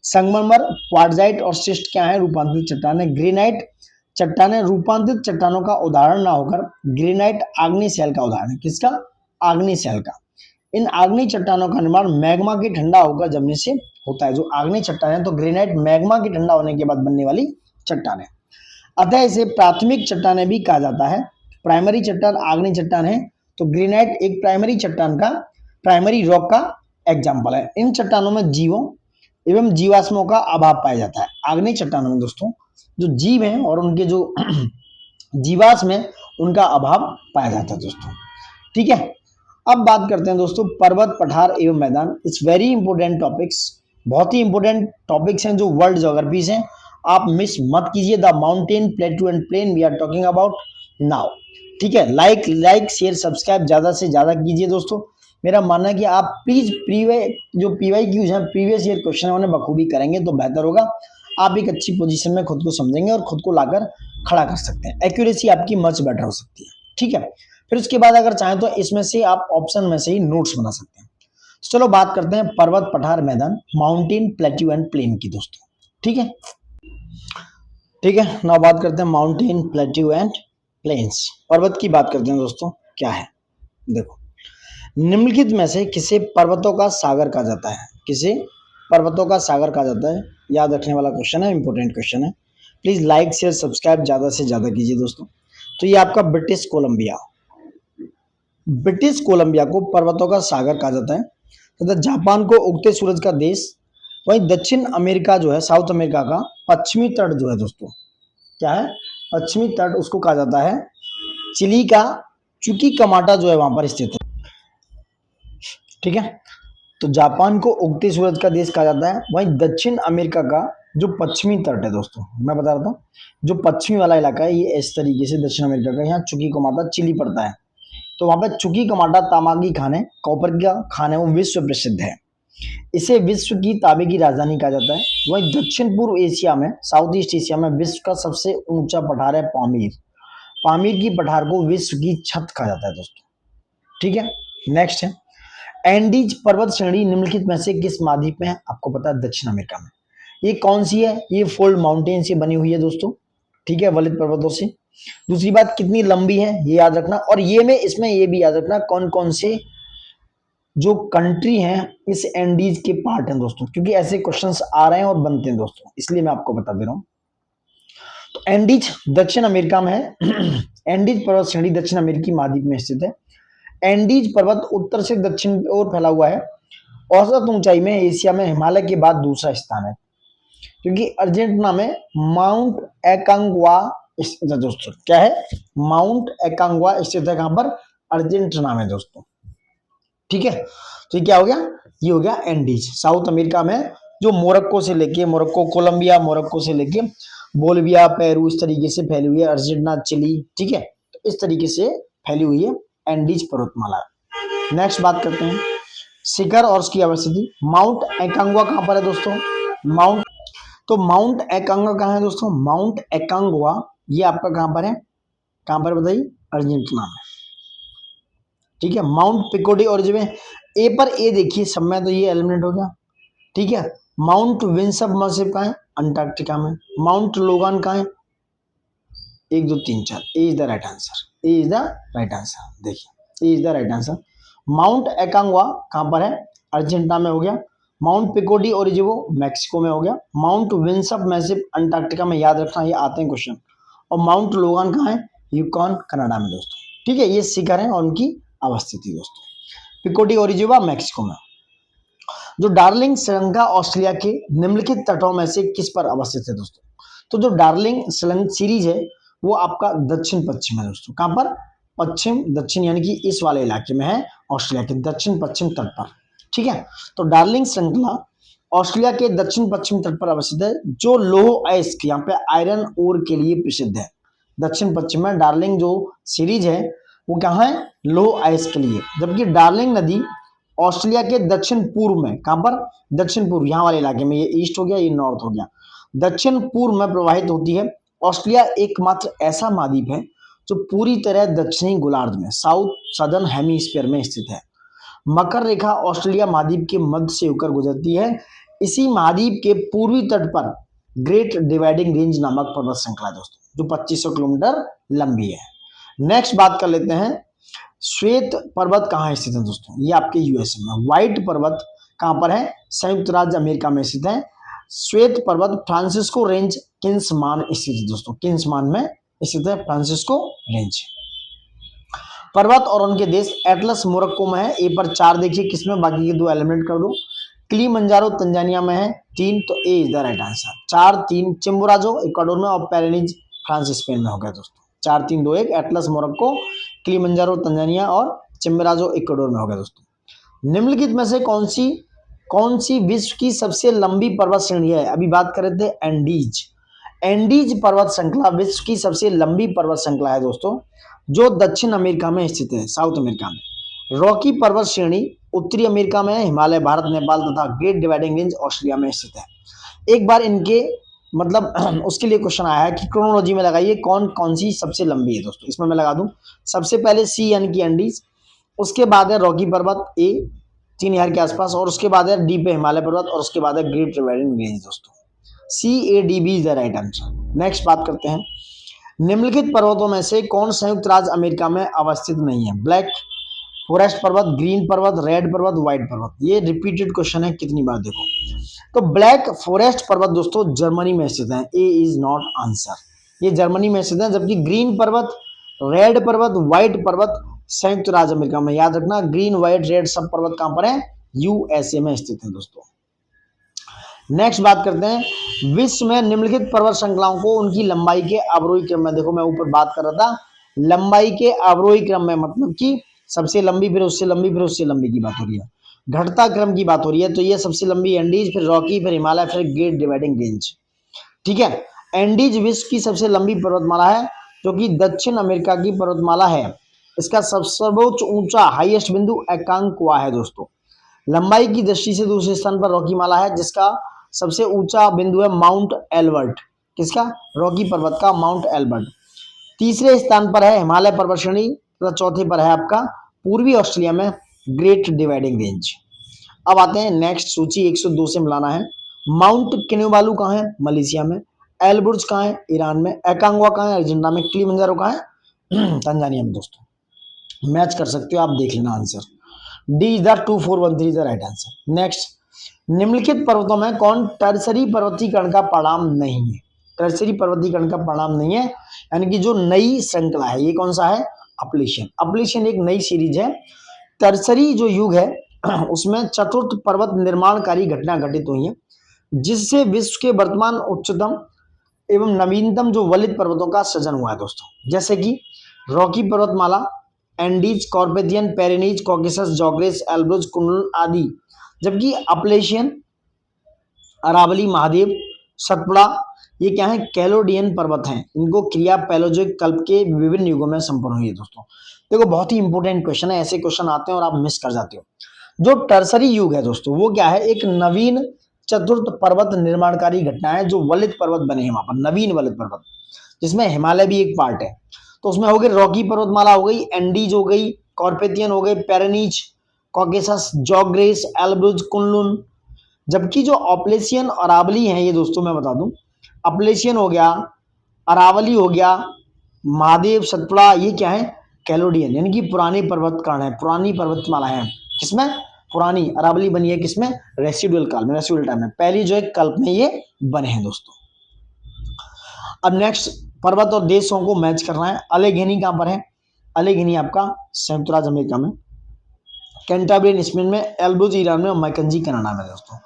संगमरमर, क्वार्टजाइट और शिस्ट क्या है, रूपांतरित चट्टान है। ग्रेनाइट चट्टानें रूपांतरित चट्टानों का उदाहरण ना होकर ग्रेनाइट आग्नेय शैल का उदाहरण है। किसका? आग्नेय शैल का। इन आग्नेय चट्टानों का निर्माण मैग्मा के ठंडा होकर जमने से होता है। जो आग्नेय चट्टान है, तो ग्रेनाइट मैग्मा के ठंडा होने के बाद बनने वाली चट्टान है, अतः इसे प्राथमिक चट्टानें भी कहा जाता है। प्राइमरी चट्टान आग्नेय चट्टान है, तो ग्रेनाइट एक प्राइमरी चट्टान का, प्राइमरी रॉक का एग्जाम्पल है। इन चट्टानों में जीवों एवं जीवाश्मों का अभाव पाया जाता है। आग्नेय चट्टानों में दोस्तों जो जीव हैं और उनके जो जीवाश्म है उनका अभाव पाया जाता है दोस्तों। ठीक है, अब बात करते हैं दोस्तों पर्वत, पठार एवं मैदान। इट्स वेरी इंपॉर्टेंट टॉपिक्स, बहुत ही इंपॉर्टेंट टॉपिक्स हैं जो वर्ल्ड ज्योग्राफी से, आप मिस मत कीजिए। The mountain, plateau and plain we are talking about now. ठीक है, लाइक शेयर सब्सक्राइब ज्यादा से ज्यादा कीजिए दोस्तों। मेरा मानना है कि आप प्लीज जो पीवाई क्यूज हैं, प्रीवियस ईयर क्वेश्चन है, उन्हें बखूबी करेंगे तो बेहतर होगा। आप एक अच्छी पोजीशन में खुद को समझेंगे और खुद को लाकर खड़ा कर सकते हैं। एक्यूरेसी आपकी मच बेटर हो सकती है। ठीक है, फिर उसके बाद अगर चाहें तो इसमें से आप ऑप्शन में से ही नोट्स बना सकते हैं। चलो बात करते हैं पर्वत, पठार, मैदान, माउंटेन, प्लेट्यू एंड प्लेन की दोस्तों। ठीक है, ठीक है, नाउ बात करते हैं माउंटेन, प्लेट्यू एंड प्लेन्स। पर्वत की बात करते हैं दोस्तों, क्या है देखो, निम्नलिखित में से किसे पर्वतों का सागर कहा जाता है? किसे पर्वतों का सागर कहा जाता है? याद रखने वाला क्वेश्चन है, इंपॉर्टेंट क्वेश्चन है। प्लीज लाइक शेयर सब्सक्राइब ज्यादा से ज्यादा कीजिए दोस्तों। तो ये आपका ब्रिटिश कोलंबिया, ब्रिटिश कोलंबिया को पर्वतों का सागर कहा जाता है तथा जापान को उगते सूरज का देश। वहीं दक्षिण अमेरिका जो है, साउथ अमेरिका का पश्चिमी तट जो है दोस्तों, क्या है? पश्चिमी तट, उसको कहा जाता है चिली का चुकीकमाटा जो है वहां पर स्थित है। ठीक है, तो जापान को उगते सूरज का देश कहा जाता है। वहीं दक्षिण अमेरिका का जो पश्चिमी तट है दोस्तों, मैं बता रहा था, जो पश्चिमी वाला इलाका है ये इस तरीके से दक्षिण अमेरिका का, यहाँ चुकीकमाटा चिली पड़ता है। तो वहां पर चुकीकमाटा तामागी खान है, कॉपर का खान है, वो विश्व प्रसिद्ध है। इसे विश्व की तांबे की राजधानी कहा जाता है। वहीं दक्षिण पूर्व एशिया में, साउथ ईस्ट एशिया में विश्व का सबसे ऊंचा पठार है पामीर। पामीर की पठार को विश्व की छत कहा जाता है दोस्तों। ठीक है, नेक्स्ट है एंडीज पर्वत श्रेणी निम्नलिखित में से किस महाद्वीप में है? आपको पता है दक्षिण अमेरिका में। ये कौन सी है? ये फोल्ड माउंटेन से बनी हुई है दोस्तों। ठीक है, वलित पर्वतों से। दूसरी बात, कितनी लंबी है ये याद रखना, और ये में इसमें ये भी याद रखना कौन कौन से जो कंट्री हैं इस एंडीज के पार्ट हैं दोस्तों, क्योंकि ऐसे क्वेश्चंस आ रहे हैं और बनते हैं दोस्तों, इसलिए मैं आपको बता दे रहा हूं। तो एंडीज दक्षिण अमेरिका में है। एंडीज पर्वत श्रेणी दक्षिण अमेरिकी महाद्वीप में स्थित है। एंडीज पर्वत उत्तर से दक्षिण की ओर फैला हुआ है। औसत ऊंचाई में एशिया में हिमालय के बाद दूसरा स्थान है, क्योंकि अर्जेंटीना में माउंट एकांग्वा स्थित है दोस्तों। क्या है? माउंट एकांग्वा स्थित है कहां पर? अर्जेंटीना में दोस्तों। ठीक है, तो ये क्या हो गया? ये हो गया एंडीज। साउथ अमेरिका में जो मोरक्को से लेके, मोरक्को कोलंबिया, मोरक्को से लेके बोलिविया, पेरू, इस तरीके से फैली हुई है। अर्जेंटीना, चिली, ठीक है, तो इस तरीके से फैली हुई है एंडीज पर्वतमाला। नेक्स्ट बात करते हैं शिखर और उसकी अवस्थिति। माउंट एकांग्वा कहां पर है दोस्तों? माउंट एकांग्वा कहां है दोस्तों? माउंट एकांग्वा ये आपका कहां पर है? कहां पर बताइए? अर्जेंटीना में। ठीक है, माउंट पिकोडी और जब ए पर ए देखिए सब में, तो ये एलिमिनेट हो गया। ठीक है, माउंट विंसप मसिप कहां है? अंटार्कटिका में। माउंट लोगान कहां है? 1 2 3 4, A is the right answer. A is the right answer, देखिए A is the right answer. Mount Aconcagua कहां पर है? अर्जेंटीना में हो गया। माउंट पिकोडी ओरिजिवो मैक्सिको में हो गया। माउंट विंसप मैसिप अंटार्कटिका में, याद रखना ये आते हैं क्वेश्चन। और माउंट लोगान कहां है? यूकॉन कनाडा में दोस्तों। ठीक है, ये शिखर है और उनकी अवस्थिति दोस्तों। पिकोडी ओरिजिवा मैक्सिको में। जो डार्लिंग श्रृंखला ऑस्ट्रेलिया के निम्नलिखित तटों में से किस पर अवस्थित है दोस्तों? तो जो डार्लिंग सीरीज है वो आपका दक्षिण पश्चिम है दोस्तों। कहां पर? पश्चिम दक्षिण, यानी कि इस वाले इलाके में है, ऑस्ट्रेलिया के दक्षिण पश्चिम तट पर। ठीक है, तो डार्लिंग श्रृंखला ऑस्ट्रेलिया के दक्षिण पश्चिम तट पर अवस्थित है, जो लौह अयस्क, यहाँ पे आयरन ओर के लिए प्रसिद्ध है। दक्षिण पश्चिम में डार्लिंग जो सीरीज है वो कहाँ है? लौह अयस्क के लिए। जबकि डार्लिंग नदी ऑस्ट्रेलिया के दक्षिण पूर्व में, कहां पर? दक्षिण पूर्व, यहाँ वाले इलाके में, ये ईस्ट हो गया, ये नॉर्थ हो गया, दक्षिण पूर्व में प्रवाहित होती है। ऑस्ट्रेलिया एकमात्र ऐसा महाद्वीप है जो पूरी तरह दक्षिणी गोलार्ध में, साउथ सदर्न हेमीस्फीयर में स्थित है। मकर रेखा ऑस्ट्रेलिया महाद्वीप के मध्य से होकर गुजरती है। इसी महाद्वीप के पूर्वी तट पर ग्रेट डिवाइडिंग रेंज नामक पर्वत श्रृंखला दोस्तों, जो 2500 किलोमीटर लंबी है। नेक्स्ट बात कर लेते हैं श्वेत पर्वत कहाँ स्थित है दोस्तों? ये आपके यूएसए में। व्हाइट पर्वत कहां पर है? संयुक्त राज्य अमेरिका में स्थित है। श्वेत पर्वत फ्रांसिस्को रेंज किन्समान स्थित है दोस्तों। किन्समान में स्थित है फ्रांसिस्को रेंज। पर्वत और उनके देश एटलस मोरक्को में है। ए पर 4 देखिए किसमें, बाकी के 2 एलिमिनेट कर दो। किलिमंजारो तंजानिया में है 3, तो A is the right answer. 4-3 Chimborazo Ecuador में और पेरेनिज फ्रांस स्पेन में हो गया दोस्तों। 4-3-2-1 एटलस मोरक्को, किलिमंजारो तंजानिया और चिम्बोराजो इक्वाडोर में हो गया दोस्तों। निम्नलिखित में से कौन सी विश्व की सबसे लंबी पर्वत श्रेणी है? अभी बात कर रहे थे एंडीज। एंडीज पर्वत श्रृंखला विश्व की सबसे लंबी पर्वत श्रृंखला है दोस्तों, जो दक्षिण अमेरिका में स्थित है, साउथ अमेरिका में। रॉकी पर्वत श्रेणी उत्तरी अमेरिका में, हिमालय भारत, नेपाल तथा ग्रेट डिवाइडिंग रेंज ऑस्ट्रेलिया में स्थित है। एक बार इनके मतलब उसके लिए क्वेश्चन आया है कि क्रोनोलॉजी में लगाइए कौन कौन सी सबसे लंबी है दोस्तों। इसमें मैं लगा दूं, सबसे पहले सी यानी कि एंडीज, उसके बाद है रॉकी पर्वत ए 3000 के आसपास, और उसके बाद है डी पे हिमालय पर्वत, और उसके बाद है ग्रेट डिवाइडिंग रेंज दोस्तों। CADB is the right answer. Next बात करते हैं, निम्नलिखित पर्वतों में से कौन संयुक्त राज्य अमेरिका में अवस्थित नहीं है? ब्लैक फॉरेस्ट पर्वत, ग्रीन पर्वत, रेड पर्वत, व्हाइट पर्वत। ये रिपीटेड क्वेश्चन है कितनी बार देखो। तो ब्लैक फॉरेस्ट पर्वत दोस्तों जर्मनी में स्थित है, ए इज नॉट आंसर। ये जर्मनी में स्थित है, जबकि ग्रीन पर्वत, रेड पर्वत, व्हाइट पर्वत संयुक्त राज्य अमेरिका में। याद रखना, ग्रीन, व्हाइट, रेड सब पर्वत कहां पर है? USA में स्थित है दोस्तों। नेक्स्ट बात करते हैं, विश्व में निम्नलिखित पर्वत श्रृंखलाओं को उनकी लंबाई के अवरोही क्रम में, देखो मैं ऊपर बात कर रहा था लंबाई के अवरोही क्रम में, मतलब कि सबसे लंबी, फिर उससे लंबी, फिर उससे लंबी की बात हो रही है, घटता क्रम की बात हो रही है। तो ये सबसे लंबी एंडीज, फिर रॉकी, फिर हिमालय, फिर ग्रेट डिवाइडिंग रेंज। ठीक है, एंडीज विश्व की सबसे लंबी पर्वतमाला है, जो कि दक्षिण अमेरिका की पर्वतमाला है। इसका सर्वोच्च ऊंचा हाईएस्ट बिंदु एकांक्वा है दोस्तों। लंबाई की दृष्टि से दूसरे स्थान पर रॉकी माला है, जिसका सबसे ऊंचा बिंदु है माउंट एल्बर्ट। किसका? रॉकी पर्वत का माउंट एल्बर्ट। तीसरे स्थान पर है हिमालय पर्वत श्रेणी, तथा चौथे पर है आपका पूर्वी ऑस्ट्रेलिया में ग्रेट डिवाइडिंग रेंज। अब आते हैं नेक्स्ट, सूची 102 से मिलाना है। माउंट किनेबालू कहाँ है? मलेशिया में। एलबुर्ज कहाँ है? ईरान में। एकांग्वा कहाँ है? अर्जेंटीना में। किलिमंजारो कहाँ है? तंजानिया में दोस्तों। मैच कर सकते हो आप, देख लेना answer. D is the 2413 is the right answer. Next, निम्नलिखित पर्वतों में कौन टर्सरी पर्वतीकरण का परिणाम नहीं है? टर्सरी पर्वतीकरण का परिणाम नहीं है, यानी कि जो नई श्रृंखला है, ये कौन सा है? अपलेशियन। अपलेशियन एक नई सीरीज है। टर्सरी जो युग है उसमें चतुर्थ पर्वत निर्माणकारी घटना घटित हुई है, जिससे विश्व के वर्तमान उच्चतम एवं नवीनतम जो वलित पर्वतों का सृजन हुआ है दोस्तों, जैसे कि रॉकी पर्वतमाला, एंडीज, कॉर्पेथियन, पेरेनीज, कॉकेसस, जॉग्रेस, एल्ब्रुज, कुनलुन आदि। जबकि अपलेशियन, अरावली, महादेव, सतपुड़ा, ये क्या है? कैलोडियन पर्वत हैं। इनको क्रिया पैलोजिक कल्प के विभिन्न युगों में संपन्न हुई है दोस्तों। देखो बहुत ही इंपॉर्टेंट क्वेश्चन है, ऐसे क्वेश्चन आते हैं और आप मिस कर जाते हो। जो टर्सरी युग है दोस्तों, वो क्या है? एक नवीन चतुर्थ पर्वत निर्माणकारी घटना है, जो वलित पर्वत बने हैं वहां पर, नवीन वलित पर्वत, जिसमें हिमालय भी एक पार्ट है। तो उसमें हो गई रॉकी पर्वतमाला, हो गई एंडीज, हो गई कॉर्पेथियन, हो गए पेरेनीज, कॉकेसस, जॉग्रेस, एल्ब्रुज, कुनलुन। जबकि जो अपलेशियन, अरावली हैं, ये दोस्तों मैं बता दूं, अपलेशियन हो गया, अरावली हो गया, महादेव, सतपुड़ा, ये क्या है? कैलोडियन, यानी कि पुरानी पर्वतकाल है, पुरानी पर्वतमाला है। किसमें? पुरानी। अरावली बनी है किसमें? रेसिडुअल काल में, रेसिडुअल टाइम में, पहली जो है कल्प में ये बने हैं दोस्तों। अब नेक्स्ट, पर्वत और देशों को मैच करना है। अलेघनी कहां पर है? अलेघनी आपका संयुक्त राज्य अमेरिका में, कैंटाब्रियन स्पेन में, एल्ब्रुज ईरान में, और मैकंजी कनाडा में दोस्तों।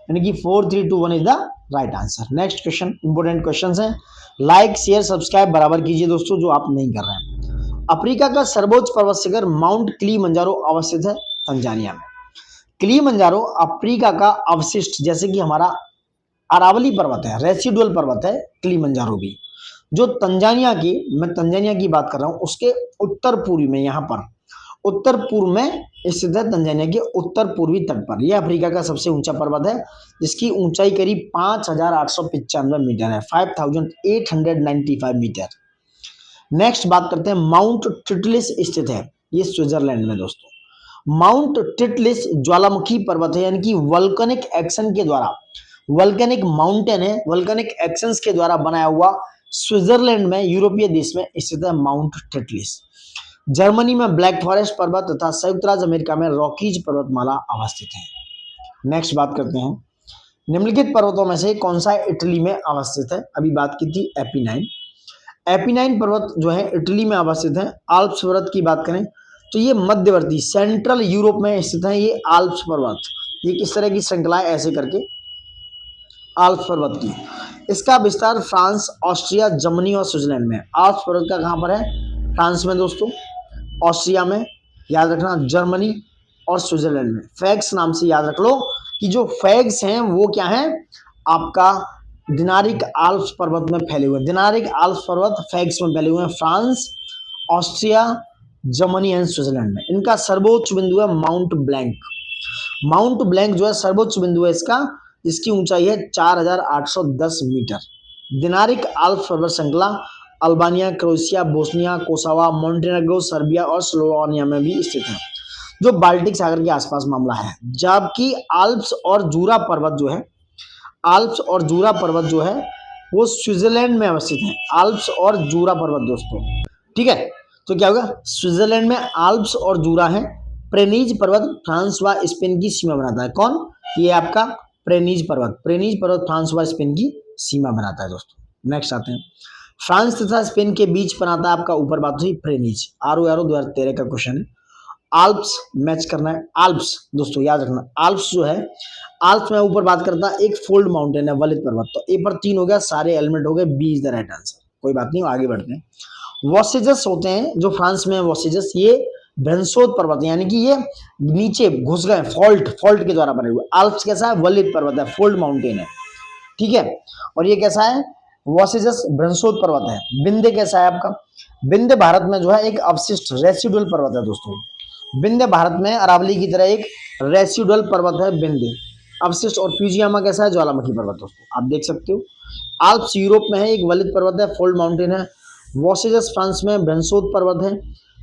यानी कि 4321 is the right answer. Next question, important question है, लाइक शेयर सब्सक्राइब बराबर कीजिए दोस्तों, जो आप नहीं कर रहे हैं। अफ्रीका का सर्वोच्च पर्वत शिखर माउंट किलिमंजारो अवस्थित है तंजानिया में। किलिमंजारो अफ्रीका का अवशिष्ट, जैसे कि हमारा अरावली पर्वत है, रेसिडुअल पर्वत है किलिमंजारो भी, जो तंजानिया की, मैं तंजानिया की बात कर रहा हूं, उसके उत्तर पूर्वी में, यहाँ पर उत्तर पूर्व में स्थित है, तंजानिया के उत्तर पूर्वी तट पर। यह अफ्रीका का सबसे ऊंचा पर्वत है, जिसकी ऊंचाई करीब 5895 मीटर है, 5895 मीटर। नेक्स्ट बात करते हैं, माउंट टिटलिस स्थित है, ये स्विट्जरलैंड में दोस्तों। माउंट टिटलिस ज्वालामुखी पर्वत है, यानी कि वल्कनिक एक्शन के द्वारा, वल्कनिक माउंटेन है, वल्कनिक एक्शंस के द्वारा बनाया हुआ, स्विट्जरलैंड में, यूरोपीय देश में स्थित है माउंट टिटलिस। जर्मनी में ब्लैक फॉरेस्ट पर्वत तथा संयुक्त राज्य अमेरिका में रॉकीज पर्वतमाला अवस्थित है। नेक्स्ट बात करते हैं, निम्नलिखित पर्वतों में से कौन सा इटली में अवस्थित है? अभी बात की थी एपिनाइन। एपिनाइन पर्वत जो है इटली में अवस्थित है। आल्प्स पर्वत की बात करें तो ये मध्यवर्ती सेंट्रल यूरोप में स्थित है, ये आल्प्स पर्वत, ये किस तरह की श्रृंखला है ऐसे करके आल्प्स पर्वत की। इसका विस्तार फ्रांस, ऑस्ट्रिया, जर्मनी और स्विट्जरलैंड में। आल्प्स पर्वत का कहाँ पर है? फ्रांस में दोस्तों, ऑस्ट्रिया में, याद रखना जर्मनी और स्विट्जरलैंड में। फैक्स नाम से याद रख लो कि जो फैक्स हैं वो क्या है आपका दिनारिक आल्प्स पर्वत में फैले हुए। दिनारिक आल्प्स पर्वत फैक्स में फैले हुए हैं France, Austria, Germany and Switzerland में। इनका सर्वोच्च बिंदु है माउंट ब्लैंक। माउंट ब्लैंक जो है सर्वोच्च बिंदु है इसका, जिसकी ऊंचाई है 4810 मीटर। दिनारिक आल्प्स पर्वत श्रृंखला Albania, Croatia, Bosnia, Kosovo, Montenegro, Serbia और स्लोवानिया में भी स्थित है, जो बाल्टिक सागर के आसपास मामला है। जबकि आल्प्स और जूरा पर्वत जो है, आल्प्स और जूरा पर्वत जो है वो स्विट्जरलैंड में अवस्थित है। आल्प्स और जूरा पर्वत दोस्तों, ठीक है। तो क्या होगा, स्विट्जरलैंड में आल्प्स और जूरा है। प्रेनीज पर्वत फ्रांस व स्पेन की सीमा बनाता है। कौन? ये आपका प्रेनीज पर्वत। प्रेनीज पर्वत फ्रांस व स्पेन की सीमा बनाता है दोस्तों। नेक्स्ट आते हैं, फ्रांस तथा स्पेन के बीच बनाता है आपका ऊपर बात हुई प्रेनीज। RO 2013 का क्वेश्चन है। आल्प्स मैच करना है। आल्प्स दोस्तों याद रखना, आल्प्स जो है, आल्प्स में ऊपर बात करता है एक फोल्ड माउंटेन है, वलित पर्वत। तो ए पर 3 हो गया, सारे एलिमेंट हो गए, B is the right answer. कोई बात नहीं, आगे बढ़ते हैं। वॉसेजस होते हैं जो फ्रांस में है, वॉसेजस ये भेंसोद पर्वत है, यानी कि ये नीचे घुस गए, फॉल्ट के द्वारा बने हुए। आल्प्स कैसा है? वलित पर्वत है, फोल्ड माउंटेन है, ठीक है। और ये कैसा है? वॉसेजस भेंसोद पर्वत है। विंध्य कैसा है आपका? विंध्य भारत में जो है एक अवशिष्ट रेसिडुअल पर्वत है दोस्तों। विंध्य भारत में अरावली की तरह एक रेसिडुअल पर्वत है विंध्य, अवशिष्ट। और फ्यूजियामा कैसा है? ज्वालामुखी पर्वत दोस्तों, आप देख सकते हो। आल्प्स यूरोप में है, एक वलित पर्वत है, फोल्ड माउंटेन है। वॉसेजस फ्रांस में भेंसोद पर्वत है।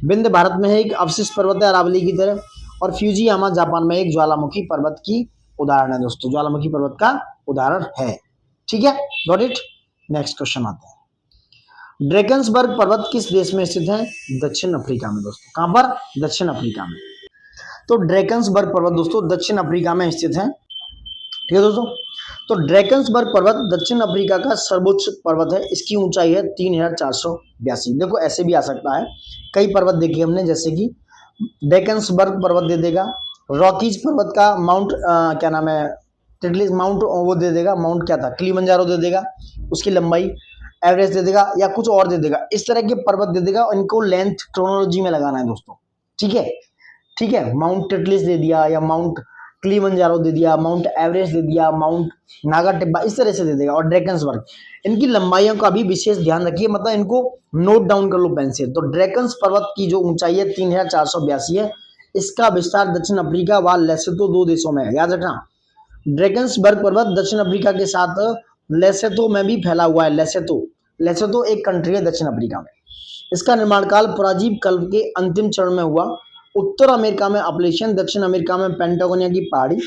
विंध्य भारत में है, एक अवशिष्ट पर्वत है अरावली की तरह। और फ्यूजियामा जापान में एक ज्वालामुखी पर्वत की उदाहरण है दोस्तों, ज्वालामुखी पर्वत का उदाहरण है, ठीक है। Got it. नेक्स्ट क्वेश्चन आता है, ड्रैकन्सबर्ग पर्वत किस देश में स्थित है? दक्षिण अफ्रीका में दोस्तों। कहां पर? दक्षिण अफ्रीका में। तो ड्रैकन्सबर्ग पर्वत दोस्तों दक्षिण अफ्रीका में स्थित है, ठीक है दोस्तों। तो ड्रैकन्सबर्ग पर्वत दक्षिण अफ्रीका का सर्वोच्च पर्वत है। इसकी ऊंचाई है 3482। देखो ऐसे भी आ सकता है, कई पर्वत देखे हमने, जैसे कि ड्रैकन्सबर्ग पर्वत दे देगा, रॉकीज पर्वत का माउंट क्या नाम है, टिटलिस माउंट वो दे देगा, माउंट क्या था, किलिमंजारो दे देगा, उसकी लंबाई एवरेस्ट दे देगा, या कुछ और दे देगा। इस तरह के पर्वत दे देगा, इनको लेंथ क्रोनोलॉजी में लगाना है दोस्तों, ठीक है, ठीक है। माउंट टिटलिस दे दिया, या माउंट किलिमंजारो दे दिया, माउंट एवरेस्ट दे दिया, माउंट नागा टिब्बा, इस तरह से दे देगा। और ड्रैकन्सबर्ग, इनकी लंबाइयों का भी विशेष ध्यान रखिए, मतलब इनको नोट डाउन कर लो पेन से। तो ड्रैकन्स पर्वत की जो ऊंचाई है 3482 है। इसका विस्तार दक्षिण अफ्रीका व लेसोथो 2 देशों में है, याद रखना। ड्रैकन्सबर्ग पर्वत दक्षिण अफ्रीका के साथ लेसोथो में भी फैला हुआ है। लेसोथो एक कंट्री है दक्षिण अफ्रीका में। इसका निर्माण काल प्राजीव कल्प के अंतिम चरण में हुआ। उत्तर अमेरिका में अपलेशियन, दक्षिण अमेरिका में पेंटागोनिया की पहाड़ी,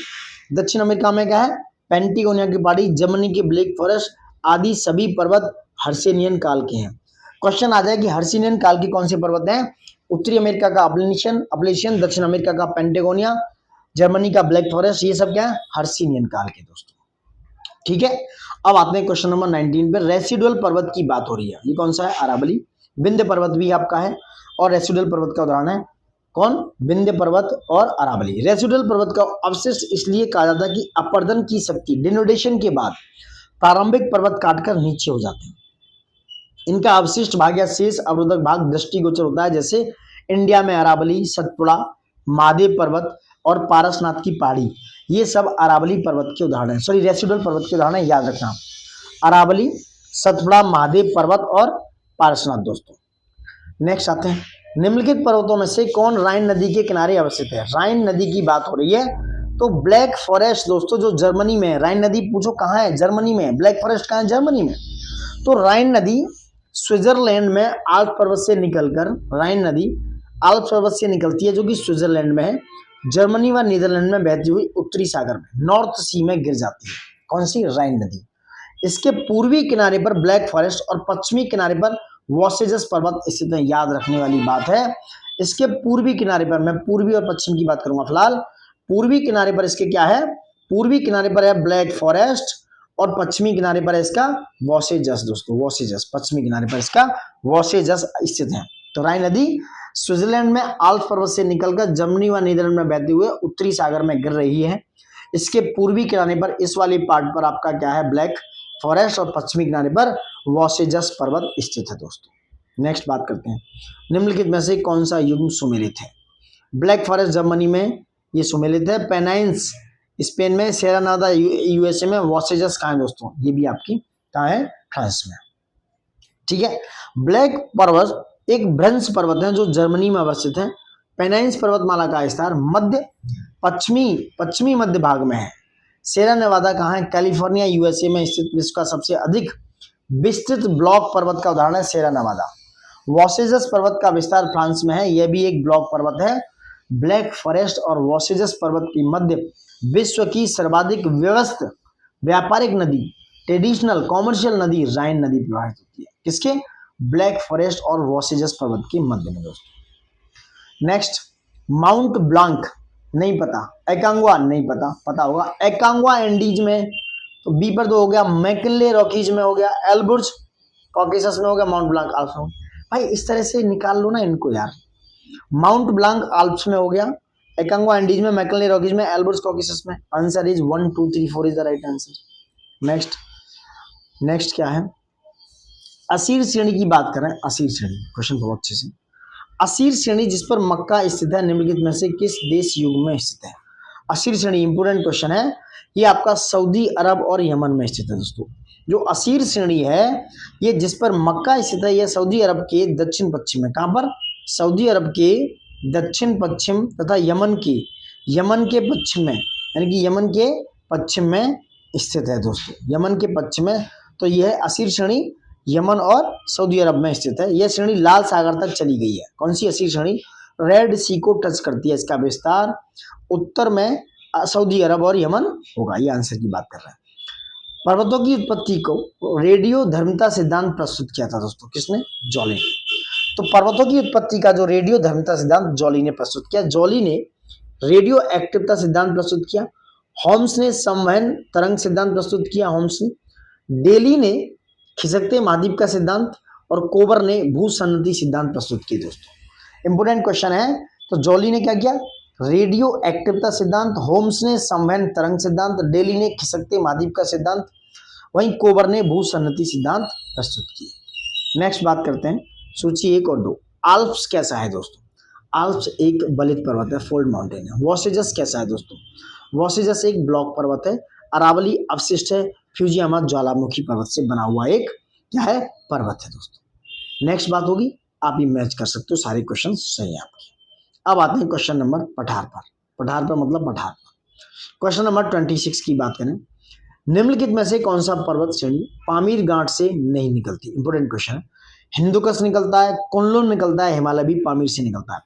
दक्षिण अमेरिका में क्या है? पेंटिगोनिया की पहाड़ी, जर्मनी के ब्लैक फॉरेस्ट आदि सभी पर्वत हर्सिनियन काल के हैं। क्वेश्चन आ जाए कि हर्सिनियन काल के कौन से पर्वत हैं? उत्तरी अमेरिका का अपलेशियन, दक्षिण अमेरिका का पेंटागोनिया, जर्मनी का ब्लैक फॉरेस्ट, ये सब क्या है? हर्सिनियन काल के दोस्तों, ठीक है। अब आते हैं क्वेश्चन नंबर 19 पे। रेसिडुअल पर्वत की बात हो रही है, ये कौन सा है? अरावली। विंध्य पर्वत भी आपका है, और रेसिडुअल पर्वत का उदाहरण है कौन? विंध्य पर्वत और अरावली। रेसिडुअल पर्वत का अवशिष्ट इसलिए कहा जाता है कि अपर्दन की शक्ति, डिनोडेशन के बाद प्रारंभिक पर्वत काटकर नीचे हो जाते हैं। इनका अवशिष्ट भाग या शेष अवरोधक भाग दृष्टिगोचर होता है, जैसे इंडिया में अरावली, सतपुड़ा, महादेव पर्वत और पारसनाथ की पहाड़ी, ये सब अरावली पर्वत के उदाहरण है, सॉरी रेसिडुअल पर्वत के उदाहरण है, याद रखना। अरावली, सतपुड़ा, महादेव पर्वत और पारसनाथ दोस्तों। नेक्स्ट आते हैं, निम्नलिखित पर्वतों में से कौन राइन नदी के किनारे अवस्थित है? राइन नदी की बात हो रही है, तो ब्लैक फॉरेस्ट दोस्तों जो जर्मनी में है। राइन नदी पूछो कहाँ है? जर्मनी में। ब्लैक फॉरेस्ट कहाँ है? जर्मनी में। तो राइन नदी स्विट्जरलैंड में आल्प्स पर्वत से निकलकर, राइन नदी आल्प्स पर्वत से निकलती है, जो कि स्विट्जरलैंड में है, जर्मनी व नीदरलैंड में बहती हुई उत्तरी सागर में, नॉर्थ सी में गिर जाती है। कौन सी? राइन नदी। इसके पूर्वी किनारे पर ब्लैक फॉरेस्ट और पश्चिमी किनारे पर वॉसेजस पर्वत स्थित है, याद रखने वाली बात है। इसके पूर्वी किनारे पर, मैं पूर्वी और पश्चिम की बात करूंगा फिलहाल, पूर्वी किनारे पर इसके क्या है? पूर्वी किनारे पर है ब्लैक फॉरेस्ट, और पश्चिमी किनारे पर है इसका वॉसेजस दोस्तों, वॉसेजस, पश्चिमी किनारे पर इसका वॉसेजस स्थित है। तो राइन नदी स्विट्जरलैंड में आल्प्स पर्वत से निकलकर जर्मनी व नीदरलैंड में बहते हुए उत्तरी सागर में गिर रही है। इसके पूर्वी किनारे पर इस वाले पार्ट पर आपका क्या है, ब्लैक फॉरेस्ट, और पश्चिमी किनारे पर वॉसेजस पर्वत स्थित है दोस्तों। नेक्स्ट बात करते हैं, निम्नलिखित में से कौन सा युग्म सुमेलित है? ब्लैक फॉरेस्ट जर्मनी में ये सुमेलित है, पेनाइन्स स्पेन में, सेरा नेवादा यूएसए में, वॉसेजस कहाँ है दोस्तों? ये भी आपकी कहाँ है? फ्रांस में। ठीक है, ब्लैक पर्वत एक भ्रंश पर्वत है जो जर्मनी में अवस्थित है। पेनाइन्स पर्वतमाला का विस्तार मध्य पश्चिमी मध्य भाग में है। सेरा नेवादा कहाँ है? कैलिफोर्निया यूएसए में स्थित विश्व का सबसे अधिक विस्तृत ब्लॉक पर्वत का उदाहरण है सेरा नेवादा। वॉसेजस पर्वत का विस्तार फ्रांस में है, यह भी एक ब्लॉक पर्वत है। ब्लैक फॉरेस्ट और वॉसेजस पर्वत के मध्य विश्व की सर्वाधिक व्यवस्थित व्यापारिक नदी, ट्रेडिशनल कॉमर्शियल नदी राइन नदी प्रवाहित होती है। किसके? ब्लैक फॉरेस्ट और वॉसेजस पर्वत के मध्य में दोस्तों। नेक्स्ट, माउंट ब्लांक नहीं पता, एकांगुआ नहीं पता, पता होगा एकांगुआ एंडीज में, तो बी पर तो हो गया, मैकिनले रॉकीज में हो गया, एल्बुर्ज कॉकेसस में हो गया, माउंट ब्लांक आल्प्स में। भाई इस तरह से निकाल लो ना इनको यार, माउंट ब्लांक आल्प्स में हो गया, एकांगुआ एंडीज में, मैकिनले रॉकीज में, एल्बुर्ज कॉकेसस में। Answer is 1 2 3 4 is the right answer. Next क्या है, असीर श्रेणी की बात करें। असीर श्रेणी क्वेश्चन बहुत अच्छे से, असीर श्रेणी जिस पर मक्का स्थित है निम्नलिखित में से किस देश युग में स्थित है? असीर श्रेणी इंपोर्टेंट क्वेश्चन है, ये आपका सऊदी अरब और यमन में स्थित है दोस्तों। जो असीर श्रेणी है ये जिस पर मक्का स्थित है, यह सऊदी अरब के दक्षिण पश्चिम में। कहां पर? सऊदी अरब के दक्षिण पश्चिम तथा यमन के पश्चिम में, यानी कि यमन के पश्चिम में स्थित है दोस्तों, यमन के पश्चिम में। तो यह असीर श्रेणी यमन और सऊदी अरब में स्थित है। यह श्रेणी लाल सागर तक चली गई है। कौन सी असीर श्रेणी? रेड सी को टच करती है। इसका विस्तार उत्तर में सऊदी अरब और यमन होगा। ये आंसर की बात कर रहे हैं। पर्वतों की उत्पत्ति को रेडियो धर्मिता सिद्धांत प्रस्तुत किया था दोस्तों, किसने? जॉली ने। तो पर्वतों की उत्पत्ति का जो रेडियो धर्मिता सिद्धांत जॉली ने प्रस्तुत किया। जॉली ने रेडियो एक्टिवता सिद्धांत प्रस्तुत किया, होम्स ने संवहन तरंग सिद्धांत प्रस्तुत किया, होम्स ने। डेली ने खिसकते महाद्वीप का सिद्धांत, और कोबर ने भूसन्नति सिद्धांत प्रस्तुत किए दोस्तों। इंपोर्टेंट क्वेश्चन है। तो जॉली ने क्या किया? रेडियो एक्टिवता सिद्धांत, होम्स ने संवहन तरंग सिद्धांत, डेली ने खिसकते महाद्वीप का सिद्धांत, वहीं कोबर ने भूसन्नति सिद्धांत प्रस्तुत किए। नेक्स्ट बात करते हैं सूची 1 और 2। आल्प्स कैसा है दोस्तों? आल्प्स एक बलित पर्वत है, फोल्ड माउंटेन है। वॉसेजस कैसा है दोस्तों? वॉसेजस एक ब्लॉक पर्वत है, अरावली अवशिष्ट है, फ्यूजियामा ज्वालामुखी पर्वत से बना हुआ एक क्या है? पर्वत है दोस्तों। नेक्स्ट बात होगी, आप ही मैच कर सकते हो, सारे क्वेश्चन सही है आपके। अब आते हैं क्वेश्चन नंबर पठार पर। पठार पर मतलब पठार पर। क्वेश्चन नंबर 26 की बात करें, निम्नलिखित में से कौन सा पर्वत श्रेणी पामीर गांठ से नहीं निकलती? इंपोर्टेंट क्वेश्चन है। हिंदुकुश निकलता है, कुनलुन निकलता है, हिमालय भी पामीर से निकलता है,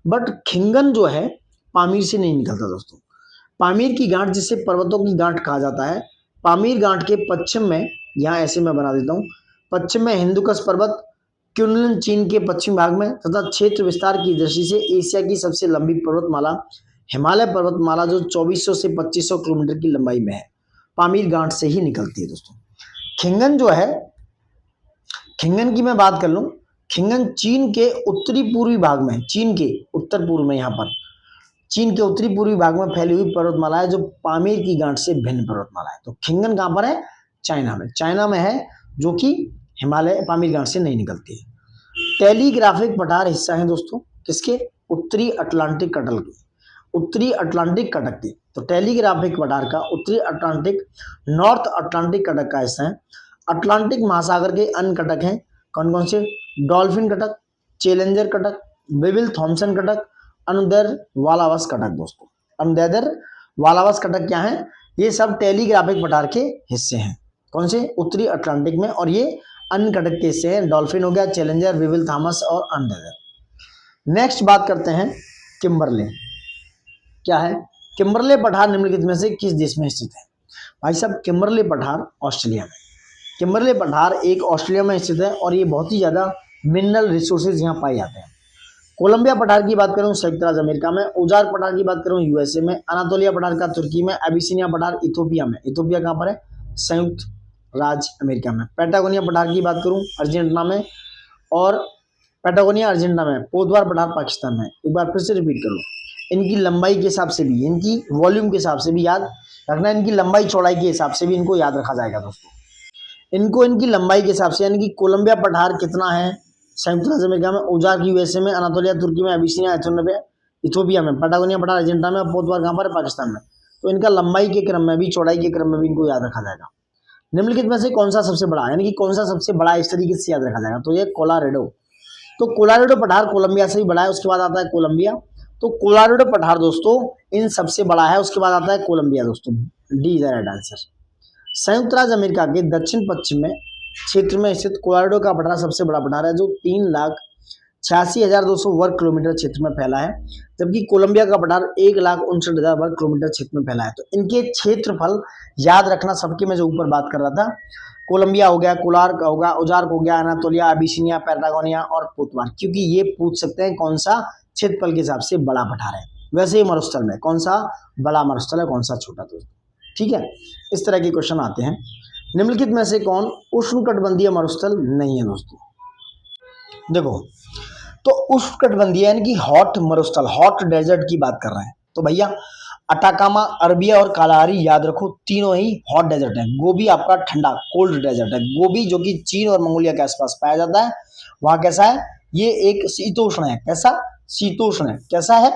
बट खिंगन जो है पामीर से नहीं निकलता दोस्तों। पामीर की गांठ जिसे पर्वतों की गांठ कहा जाता है, पामीर गांठ के पश्चिम में, यहाँ ऐसे मैं बना देता हूँ, पश्चिम में हिंदुकुश पर्वत, क्युनलुन चीन के पश्चिम भाग में, तथा क्षेत्र विस्तार की दृष्टि से एशिया की सबसे लंबी पर्वतमाला हिमालय पर्वतमाला जो 2400 से 2500 किलोमीटर की लंबाई में है, पामीर गांठ से ही निकलती है दोस्तों। खिंगन जो है, खिंगन की मैं बात कर लूं, खिंगन चीन के उत्तरी पूर्वी भाग में, चीन के उत्तर पूर्व में, यहाँ पर चीन के उत्तरी पूर्वी भाग में फैली हुई पर्वतमाला है जो पामीर की गांठ से भिन्न पर्वतमाला है। तो खिंगन कहाँ पर है? चाइना में। चाइना में है, जो कि हिमालय पामीर गांठ से नहीं निकलती है। टेलीग्राफिक पठार हिस्सा है दोस्तों किसके? उत्तरी अटलांटिक कटल के, उत्तरी अटलांटिक कटक के। तो टेलीग्राफिक पठार का उत्तरी अटलांटिक, नॉर्थ अटलांटिक कटक का हिस्सा है। अटलांटिक महासागर के अन्य कटक हैं कौन कौन से? डॉल्फिन कटक, चैलेंजर कटक, बेबिल थॉम्सन कटक, अनुदैर्ध्य वालावस कटक दोस्तों। अनुदैर्ध्य वालावस कटक क्या है? ये सब टेलीग्राफिक पठार के हिस्से हैं। कौन से? उत्तरी अटलांटिक में। और ये अन्य कटक के हिस्से हैं, डॉल्फिन हो गया, चैलेंजर, बेबिल थॉमस और अनुदैर्ध्य। नेक्स्ट बात करते हैं किम्बरले। क्या है? किम्बरले पठार निम्नलिखित में से किस देश में स्थित है? भाई साहब, किम्बरले पठार ऑस्ट्रेलिया में। किम्बरले पठार एक ऑस्ट्रेलिया में स्थित है और ये बहुत ही ज्यादा मिनरल रिसोर्सेज यहाँ पाए जाते हैं। कोलंबिया पठार की बात करूं संयुक्त राज्य अमेरिका में, उजार पठार की बात करूं यूएसए में, अनातोलिया पठार का तुर्की में, एबिसिनिया पठार इथोपिया में। इथोपिया कहाँ पर है? संयुक्त राज्य अमेरिका में। पैटागोनिया पठार की बात करूं अर्जेंटीना में, और पैटागोनिया अर्जेंटीना में। पोद्वार पठार पाकिस्तान में। एक बार फिर से रिपीट करूं, इनकी लंबाई के हिसाब से भी, इनकी वॉल्यूम के हिसाब से भी याद रखना, इनकी लंबाई चौड़ाई के हिसाब से भी इनको याद रखा जाएगा दोस्तों। इनको इनकी लंबाई के हिसाब से, यानी कि कोलंबिया पठार कितना है संयुक्त राज्य अमेरिका में, उजाक यूएसए में, अनातोलिया तुर्की में, अबिसिनिया इथोपिया में, पटागोनिया पठार अर्जेंटीना में, पोतवार कहाँ पर है, पाकिस्तान में। तो इनका लंबाई के क्रम में भी, चौड़ाई के क्रम में भी इनको याद रखा जाएगा। निम्नलिखित में से कौन सा सबसे बड़ा, यानी कि कौन सा सबसे बड़ा इस तरीके से याद रखा जाएगा, तो ये कोलोराडो। तो कोलोराडो पठार कोलंबिया से भी बड़ा है, उसके बाद आता है कोलंबिया। तो कोलोराडो पठार दोस्तों इन सबसे बड़ा है, उसके बाद आता है कोलंबिया दोस्तों। D is right answer. संयुक्त राज्य अमेरिका के दक्षिण पश्चिम में क्षेत्र में स्थित कोलोराडो का पठार सबसे बड़ा पठार है, जो 3,86,200 वर्ग किलोमीटर क्षेत्र में फैला है, जबकि कोलंबिया का पठार 1,59,000 वर्ग किलोमीटर क्षेत्र में फैला है। तो इनके क्षेत्रफल याद रखना सबके, मैं जो ऊपर बात कर रहा था, कोलंबिया हो गया, कोलार्क हो गया, उजार्क हो गया, अनातोलिया, अबिसिनिया, पैटागोनिया और पोतवार, क्योंकि ये पूछ सकते हैं कौन सा क्षेत्रफल के हिसाब से बड़ा पठार है। वैसे ही मरुस्थल में कौन सा बड़ा मरुस्थल है, कौन सा छोटा दोस्तों, ठीक है। इस तरह के क्वेश्चन आते हैं। निम्नलिखित में से कौन उष्णकटिबंधीय मरुस्थल नहीं है दोस्तों, देखो तो उष्णकटिबंधीय यानी कि हॉट मरुस्थल, हॉट डेजर्ट की बात कर रहे हैं, तो भैया अटाकामा, अरबिया और कालाहारी याद रखो, तीनों ही हॉट डेजर्ट है। गोबी आपका ठंडा कोल्ड डेजर्ट है, गोबी जो कि चीन और मंगोलिया के आसपास पाया जाता है, वहां कैसा है, ये एक शीतोष्ण है, कैसा शीतोष्ण है, कैसा है,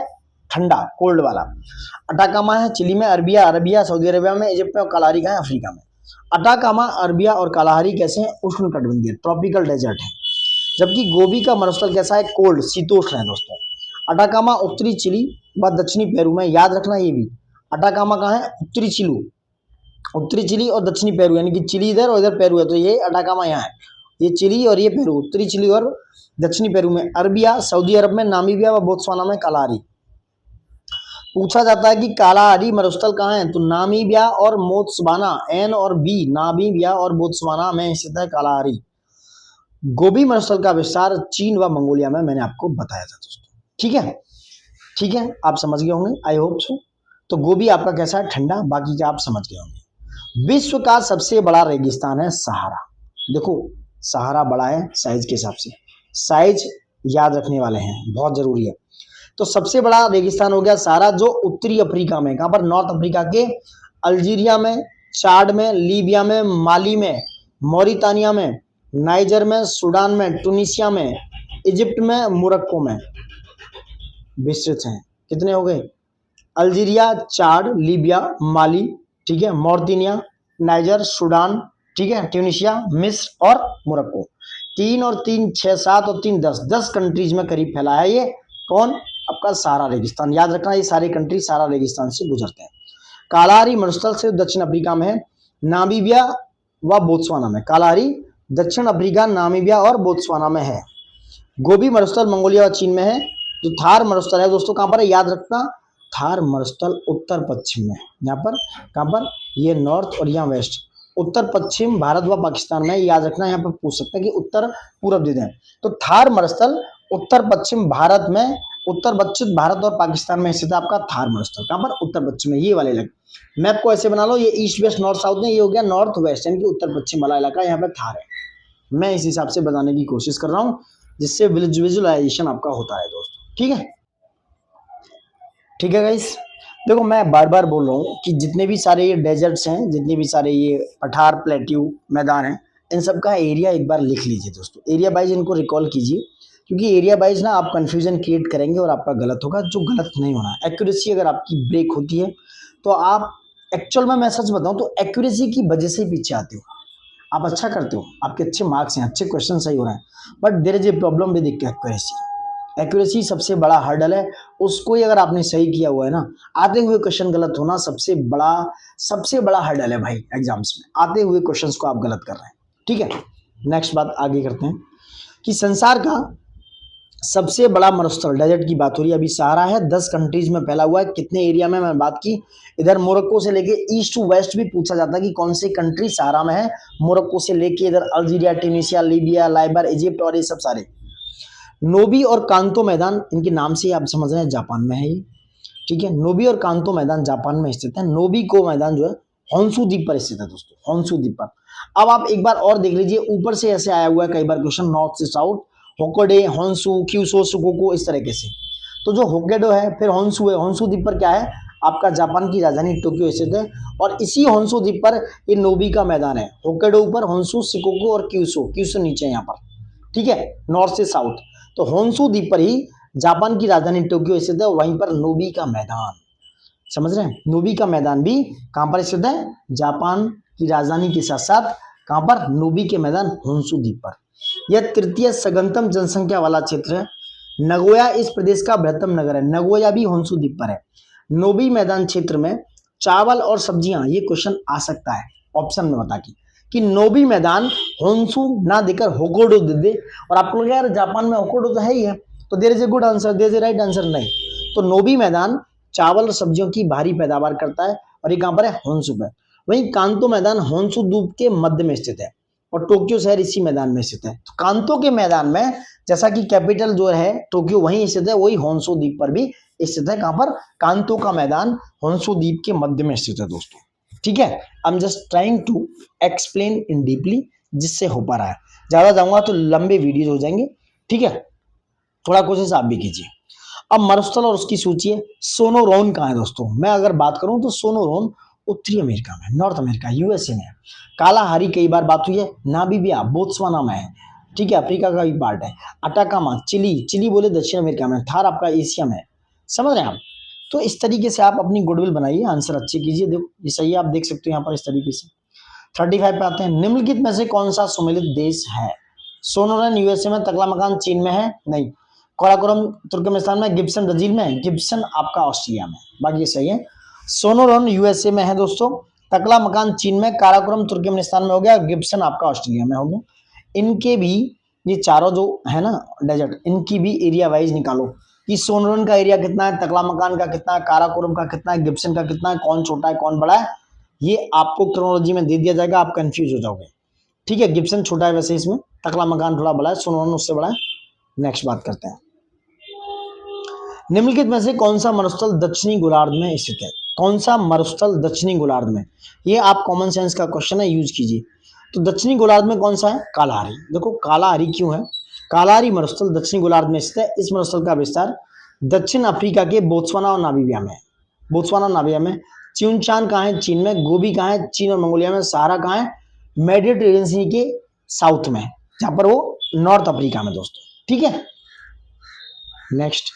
ठंडा कोल्ड वाला। अटाकामा है चिली में, अरबिया अरबिया सऊदी अरेबिया में, इजिप्ट में, और कालाहारी का है अफ्रीका में। अटाकामा, अरबिया और कालाहारी कैसे हैं, उष्णकटिबंधीय ट्रॉपिकल डेजर्ट है, जबकि गोबी का मरुस्थल कैसा है, कोल्ड शीतोष्ण है दोस्तों। अटाकामा उत्तरी चिली व दक्षिणी पेरू में, याद रखना ये भी, अटाकामा कहाँ है, उत्तरी चिली, उत्तरी चिली और दक्षिणी पेरू, यानी कि चिली इधर और इधर पेरू है, तो ये अटाकामा यहाँ है, ये चिली और ये पेरू, उत्तरी चिली और दक्षिणी पेरू में। अरबिया सऊदी अरब में, नामीबिया व बोत्सवाना में कालाहारी। पूछा जाता है कि कालाहारी मरुस्थल कहाँ है, तो नामीबिया और बोत्सवाना, एन और बी, नामीबिया और बोत्सवाना में स्थित है कालाहारी। गोबी मरुस्थल का विस्तार चीन व मंगोलिया में, मैंने आपको बताया था दोस्तों, ठीक है, ठीक है, आप समझ गए होंगे, आई होप सो। तो गोबी आपका कैसा है, ठंडा, बाकी क्या आप समझ गए होंगे। विश्व का सबसे बड़ा रेगिस्तान है सहारा, देखो सहारा बड़ा है साइज के हिसाब से, साइज याद रखने वाले हैं, बहुत जरूरी है। तो सबसे बड़ा रेगिस्तान हो गया सहारा, जो उत्तरी अफ्रीका में, कहां पर, नॉर्थ अफ्रीका के अल्जीरिया में, चाड में, लीबिया में, माली में, मौरितानिया में, नाइजर में, सूडान में, टूनिसिया में, इजिप्ट में, मोरक्को में विस्तृत हैं। कितने हो गए, अल्जीरिया, चाड, लीबिया, माली, ठीक है, मौरितानिया, नाइजर, सूडान, ठीक है, ट्यूनिशिया, मिस्र और मोरक्को। 3 और 3 6 7 और 3 10 कंट्रीज में करीब फैला है ये कौन, आपका सहारा रेगिस्तान। याद रखना ये सारे कंट्री सहारा रेगिस्तान से गुजरते हैं। कालाहारी मरुस्थल से दक्षिण अफ्रीका में है, नामीबिया व बोत्सवाना में, कालाहारी दक्षिण अफ्रीका, नामीबिया और बोत्सवाना में है। गोबी मरुस्थल मंगोलिया और चीन में है। जो थार मरुस्थल है दोस्तों कहाँ पर है, याद रखना, थार मरुस्थल उत्तर पश्चिम में, यहाँ पर कहाँ पर, ये नॉर्थ और यहाँ वेस्ट, उत्तर पश्चिम भारत व पाकिस्तान में, याद रखना, यहाँ पर पूछ सकते हैं कि उत्तर पूर्व दे दें। तो थार मरुस्थल उत्तर पश्चिम भारत में, उत्तर पश्चिम भारत और पाकिस्तान में स्थित आपका थार मरुस्थल, कहाँ पर, उत्तर पश्चिम में, ये वाले लगे। मैप को ऐसे बना लो, ये ईस्ट वेस्ट नॉर्थ साउथ में, ये हो गया नॉर्थ वेस्ट, यानी कि उत्तर पश्चिम वाला इलाका यहाँ पर थार है। मैं इस हिसाब से बताने की कोशिश कर रहा हूँ, जिससे विजुअलाइजेशन आपका होता है दोस्तों, ठीक है, ठीक है गाइस। देखो मैं बार बार बोल रहा हूँ कि जितने भी सारे ये डेजर्ट्स हैं, जितने भी सारे ये पठार प्लेट्यू मैदान हैं, इन सब का एरिया एक बार लिख लीजिए दोस्तों, एरिया वाइज इनको रिकॉल कीजिए, क्योंकि एरिया वाइज ना आप कंफ्यूजन क्रिएट करेंगे और आपका गलत होगा, जो गलत नहीं होना है। एक्यूरेसी अगर आपकी ब्रेक होती है तो आप, एक्चुअल में मैं सच बताऊं तो एक्यूरेसी की वजह से पीछे आते हो। आप अच्छा करते हो, आपके अच्छे मार्क्स हैं, अच्छे क्वेश्चन सही हो रहे हैं, but there is a problem with accuracy. Accuracy सबसे बड़ा हर्डल है, उसको ही अगर आपने सही किया हुआ है ना, आते हुए क्वेश्चन गलत होना सबसे बड़ा हर्डल है भाई एग्जाम्स में, आते हुए क्वेश्चंस को आप गलत कर रहे हैं, ठीक है। नेक्स्ट बात आगे करते हैं कि संसार का सबसे बड़ा मरुस्थल, डेजर्ट की बात हो रही है, अभी सहारा है, 10 कंट्रीज में फैला हुआ है। कितने एरिया में, मैं बात की, इधर मोरक्को से लेके ईस्ट टू वेस्ट भी पूछा जाता है कि कौन से कंट्री सहारा में है, मोरक्को से लेके इधर Algeria, Tunisia, Libya, Liber, Egypt और ये सब सारे। नोबी और कांतो मैदान, इनके नाम से आप समझ रहे हैं जापान में है ये, ठीक है। नोबी और कांतो मैदान जापान में स्थित है। नोबी को मैदान जो है होन्शु द्वीप पर स्थित है दोस्तों, होन्शु द्वीप पर। अब आप एक बार और देख लीजिए, ऊपर से ऐसे आया हुआ है कई बार क्वेश्चन, नॉर्थ से साउथ, होकोडे, होन्शु, क्यूशो, सुकोको, इस तरीके से। तो जो होक्काइडो है, फिर होन्शु है, होन्शु द्वीप पर क्या है आपका जापान की राजधानी टोक्यो स्थित है, और इसी होन्शु द्वीप पर ये नोबी का मैदान है। होक्काइडो ऊपर, होन्शु, शिकोकू और क्यूशु, क्यूशु नीचे यहाँ पर, ठीक है, नॉर्थ से साउथ। तो होन्शु द्वीप पर ही जापान की राजधानी टोक्यो स्थित है, वहीं पर नोबी का मैदान, समझ रहे हैं, नोबी का मैदान भी कहां पर स्थित है, जापान की राजधानी के साथ साथ कहां पर, नोबी के मैदान होन्शु द्वीप पर। यह तृतीय सघनतम जनसंख्या वाला क्षेत्र है। नगोया इस प्रदेश का बृहत्तम नगर है। नगोया भी होन्शु द्वीप पर है। नोबी मैदान क्षेत्र में चावल और सब्जियां, ये क्वेश्चन आ सकता है ऑप्शन में बता कि नोबी मैदान होन्शु ना देकर होक्काइडो दे दे, और आपको लगा यार जापान में होक्काइडो तो है ही है, तो there is a good answer, there is a right answer, नहीं। तो नोबी मैदान चावल और सब्जियों की भारी पैदावार करता है, और ये कहां पर है, होन्शु पर। वहीं कांतो मैदान होन्शु द्वीप के मध्य में स्थित है, और टोक्यो शहर इसी मैदान में स्थित है। तो कांतो के मैदान में, जैसा कि कैपिटल जो है टोक्यो वहीं स्थित है, वही होन्शु द्वीप पर भी स्थित है। कहां पर, कांतो का मैदान होन्शु द्वीप के मध्य में स्थित है दोस्तों, ठीक है। I am just trying to explain in deeply, जिससे हो पा रहा है। ज्यादा जाऊंगा तो लंबे वीडियो हो जाएंगे, ठीक है, थोड़ा कोशिश आप भी कीजिए। अब मरुस्थल और उसकी सूची है। सोनोरोन कहाँ है दोस्तों, मैं अगर बात करूं तो सोनोरोन उत्तरी अमेरिका में, नॉर्थ अमेरिका, यूएसए में है। कालाहारी कई बार बात हुई है, नामीबिया बोत्सवाना में है, ठीक है, अफ्रीका का भी पार्ट है। अटाकामा चिली, चिली बोले दक्षिण अमेरिका में। थार आपका एशिया में है, समझ रहे हैं आप। तो इस तरीके से आप अपनी गुडविल बनाइए, आंसर अच्छे कीजिए। देखो ये सही है, आप देख सकते हो यहाँ पर इस तरीके से। 35 पे आते हैं। निम्नलिखित में से कौन सा सम्मिलित देश है। सोनोरन यूएसए में, तकलामकान चीन में है, नहीं। काराकोरम तुर्कमेनिस्तान में, गिब्सन ब्राजील में, गिब्सन आपका ऑस्ट्रेलिया में, बाकी सही है। सोनोरन यूएसए में है दोस्तों, तकलामकान चीन में, काराकोरम तुर्कमेनिस्तान में हो गया, गिब्सन आपका ऑस्ट्रेलिया में हो गया। इनके भी ये चारों जो है ना डेजर्ट, इनकी भी एरिया वाइज निकालो कि सोनोरन का एरिया कितना है, तकलामकान का कितना है, काराकोरम का कितना है, गिब्सन का कितना है, कौन छोटा है कौन बड़ा है, ये आपको क्रोनोलॉजी में दे दिया जाएगा, आप कंफ्यूज हो जाओगे, ठीक है। गिब्सन छोटा है वैसे इसमें, तकलामकान थोड़ा बड़ा है, सोनोरन उससे बड़ा है। नेक्स्ट बात करते हैं। निम्नलिखित में से कौन सा मरुस्थल दक्षिणी गोलार्ध में स्थित है। कौन सा मरुस्थल दक्षिणी गोलार्ध में, ये आप कॉमन सेंस का क्वेश्चन है, यूज कीजिए। तो दक्षिणी गोलार्ध में कौन सा है, कालाहारी। देखो कालाहारी क्यों है, कालाहारी मरुस्थल दक्षिणी गोलार्ध में स्थित है। इस मरुस्थल का विस्तार दक्षिण अफ्रीका के बोत्सवाना और नामीबिया में, बोत्सवाना और नामीबिया में। च्यूनचान कहाँ है, चीन में। गोबी कहाँ है, चीन और मंगोलिया में। सहारा कहाँ है, मेडिटेरेनियन सी के साउथ में, जहां पर वो नॉर्थ अफ्रीका में दोस्तों, ठीक है। नेक्स्ट,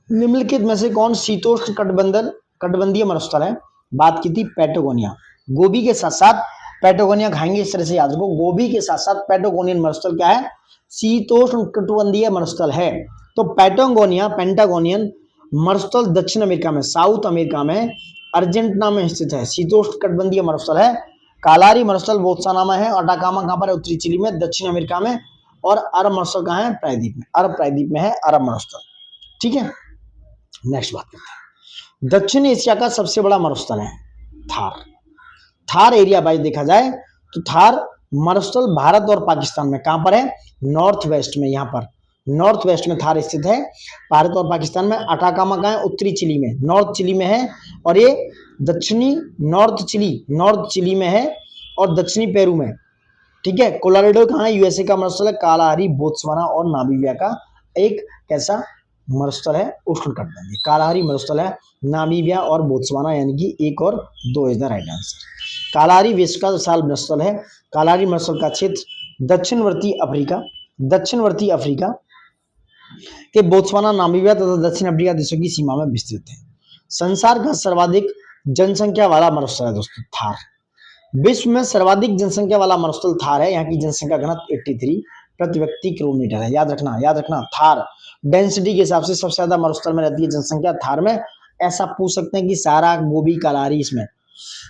निम्नलिखित में से कौन शीतोष्ण कटिबंधीय मरुस्थल है। बात की थी पैटागोनिया, गोबी के साथ साथ पैटागोनिया खाएंगे, इस तरह से याद रखो। गोबी के साथ साथ पैटागोनियन मरुस्थल क्या है, शीतोष्ण कटिबंधीय मरुस्थल है। तो पैटागोनिया, पेंटागोनियन मरुस्थल दक्षिण अमेरिका में, साउथ अमेरिका में, अर्जेंटीना में स्थित है, शीतोष्ण कटिबंधीय मरुस्थल है। कालाहारी मरुस्थल बोत्सवाना में है। अटाकामा कहां पर है, उत्तरी चिली में, दक्षिण अमेरिका में। और अरब मरुस्थल कहां है, प्रायद्वीप में, अरब प्रायद्वीप में है अरब मरुस्थल, ठीक है। नेक्स्ट बात करते हैं। दक्षिण एशिया का सबसे बड़ा मरुस्थल है थार। थार एरिया वाइज देखा जाए तो थार मरुस्थल भारत और पाकिस्तान में कहां पर है, नॉर्थ वेस्ट में, यहाँ पर नॉर्थ वेस्ट में थार स्थित है, भारत और पाकिस्तान में। अटाकामा कहां है, उत्तरी चिली में, नॉर्थ चिली में है। और ये दक्षिणी नॉर्थ चिली में है, और दक्षिणी पेरू में, ठीक है। कोलोराडो कहां है, यूएसए का मरुस्थल है। कालाहारी बोत्सवाना और नामीबिया का एक कैसा मरुस्थल है, उष्णकटिबंधीय। कालाहारी मरुस्थल है, नामीबिया और बोत्सवाना, यानी कि 1 और 2 is the right answer. Kalahari विश्व का विशाल मरुस्थल है। कालाहारी मरुस्थल का क्षेत्र दक्षिणवर्ती अफ्रीका के बोत्सवाना, नामीबिया तथा दक्षिण अफ्रीका देशों की सीमा में विस्तृत है। संसार का सर्वाधिक जनसंख्या वाला मरुस्थल है दोस्तों थार। विश्व में सर्वाधिक जनसंख्या वाला मरुस्थल थार है। यहाँ की जनसंख्या घनत्व 83 प्रति व्यक्ति किलोमीटर है। याद रखना थार डेंसिटी के हिसाब से सबसे ज्यादा मरुस्थल में रहती है जनसंख्या थार में। ऐसा पूछ सकते हैं कि सहारा, गोबी, कालाहारी इसमें।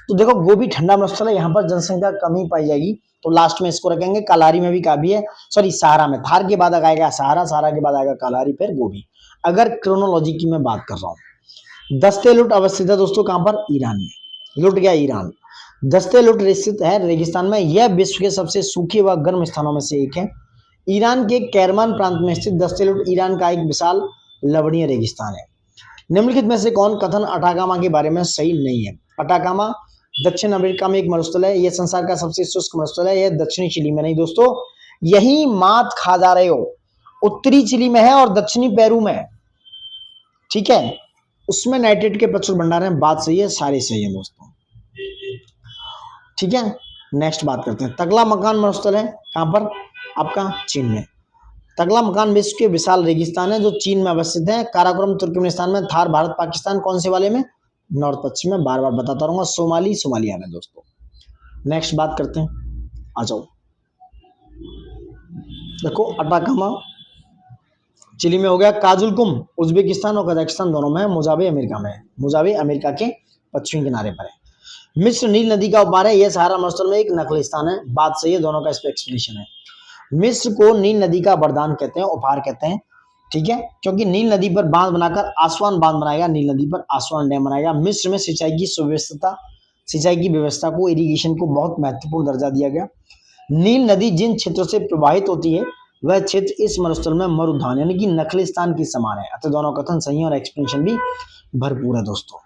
तो देखो गोबी ठंडा मरुस्थल है, यहाँ पर जनसंख्या कम ही पाई जाएगी, तो लास्ट में इसको रखेंगे। कालाहारी में भी काफी है, सॉरी सहारा में, थार के बाद आएगा सहारा, सहारा के बाद आएगा कालाहारी, फिर गोबी। अगर क्रोनोलॉजी की मैं बात कर रहा हूँ। दस्ते लुट अवस्थित है दोस्तों कहां पर, ईरान में। लुट गया ईरान। दस्ते लुट स्थित है रेगिस्तान में। यह विश्व के सबसे सूखे व गर्म स्थानों में से एक है। ईरान के कैरमान प्रांत में स्थित दस्ते लुट ईरान का एक विशाल लवणीय रेगिस्तान है। निम्नलिखित में से कौन कथन अटाकामा के बारे में सही नहीं है। अटाकामा दक्षिण अमेरिका में एक मरुस्थल है। यह संसार का सबसे शुष्क मरुस्थल है। यह दक्षिणी चिली में नहीं दोस्तों, यही मात खा जा रहे हो, उत्तरी चिली में है और दक्षिणी पेरू में। ठीक है, उसमें नाइट्रेट के प्रचुर भंडार हैं, बात सही है, सारे सही है दोस्तों। ठीक है, नेक्स्ट बात करते हैं। तगला मकान मरुस्थल है कहाँ पर? आपका चीन में। तगला मकान विश्व के विशाल रेगिस्तान है जो चीन में अवस्थित है। काराकोरम तुर्कमेनिस्तान में। थार भारत पाकिस्तान कौन से वाले में? नॉर्थ पश्चिम में, बार बार बताता रहूंगा। सोमाली सोमालिया में दोस्तों। नेक्स्ट बात करते हैं, आ जाओ। देखो अटाकामा चिली में हो गया। काजुलकुम उज्बेकिस्तान और कजाकिस्तान दोनों में है। मोजावे अमेरिका में है। मोजावे अमेरिका के पश्चिमी किनारे पर है। मिस्र नील नदी का उपहार है। यह सहारा मरुस्थल में एक नकलिस्तान है। बात सही है, दोनों का इस पर एक्सप्लेनेशन है। मिस्र को नील नदी का वरदान कहते हैं, उपहार कहते हैं। ठीक है, क्योंकि नील नदी पर बांध बनाकर आसवान बांध बनाएगा, नील नदी पर आसवान डैम बनाएगा। मिस्र में सिंचाई की सुव्यवस्था, सिंचाई की व्यवस्था को, इरिगेशन को बहुत महत्वपूर्ण दर्जा दिया गया। नील नदी जिन क्षेत्रों से प्रवाहित होती है वह क्षेत्र इस मरुस्थल में मरुधान यानी कि नखलिस्तान की समान है। अतः दोनों कथन सही है और एक्सप्लेनेशन भी भरपूर है दोस्तों।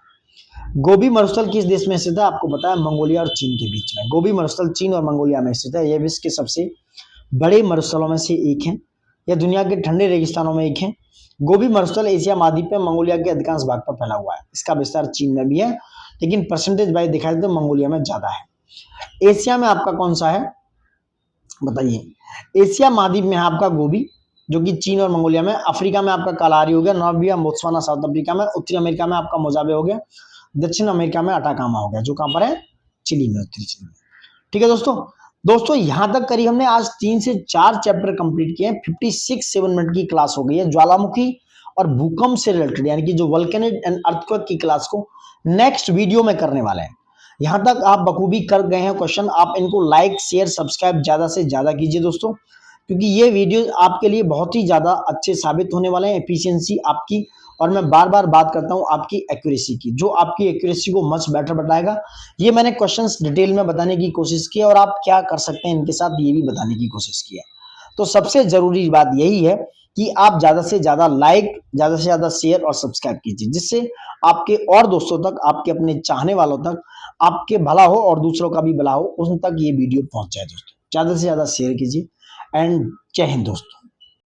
गोबी मरुस्थल किस देश में स्थित है? आपको पता है, मंगोलिया और चीन के बीच में। गोबी मरुस्थल चीन और मंगोलिया में स्थित है। यह विश्व के सबसे बड़े मरुस्थलों में से एक है। यह दुनिया के ठंडे रेगिस्तानों में एक है। गोबी मरुस्थल एशिया महाद्वीप में मंगोलिया के अधिकांश भाग पर फैला हुआ है। इसका विस्तार चीन में भी है, लेकिन परसेंटेज वाइज देखा जाए तो मंगोलिया में ज्यादा है। एशिया में आपका कौन सा है बताइए? एशिया महाद्वीप में है आपका गोबी, जो कि चीन और मंगोलिया में। अफ्रीका में आपका कालाहारी हो गया, नामीबिया, बोत्सवाना साउथ अफ्रीका में। उत्तरी अमेरिका में आपका मोजावे हो गया। दक्षिण अमेरिका में अटाकामा हो गया, जो कहां पर है? चिली में, उत्तरी चिली में। ठीक है दोस्तों यहां तक करीब हमने आज 3 से 4 चैप्टर कंप्लीट किए हैं। 56-7 मिनट की क्लास हो गई है। ज्वालामुखी और भूकंप से रिलेटेड यानी कि जो वोल्केनिक एंड अर्थक्वेक की क्लास को नेक्स्ट वीडियो में करने वाले हैं। यहां तक आप बखूबी कर गए हैं क्वेश्चन। आप इनको लाइक शेयर सब्सक्राइब ज्यादा से ज्यादा कीजिए दोस्तों, क्योंकि ये वीडियो आपके लिए बहुत ही ज्यादा अच्छे साबित होने वाले हैं। एफिशिएंसी आपकी, और मैं बार बार बात करता हूं आपकी एक्यूरेसी की, जो आपकी एक्यूरेसी को मच बेटर बताएगा। ये मैंने क्वेश्चंस डिटेल में बताने की कोशिश की है और आप क्या कर सकते हैं इनके साथ ये भी बताने की कोशिश की है। तो सबसे जरूरी बात यही है कि आप ज्यादा से ज्यादा लाइक, ज्यादा से ज्यादा शेयर और सब्सक्राइब कीजिए, जिससे आपके और दोस्तों तक, आपके अपने चाहने वालों तक आपके भला हो और दूसरों का भी भला हो, उन तक ये वीडियो पहुंच जाए दोस्तों। ज्यादा से ज्यादा शेयर कीजिए एंड जय हिंद दोस्तों।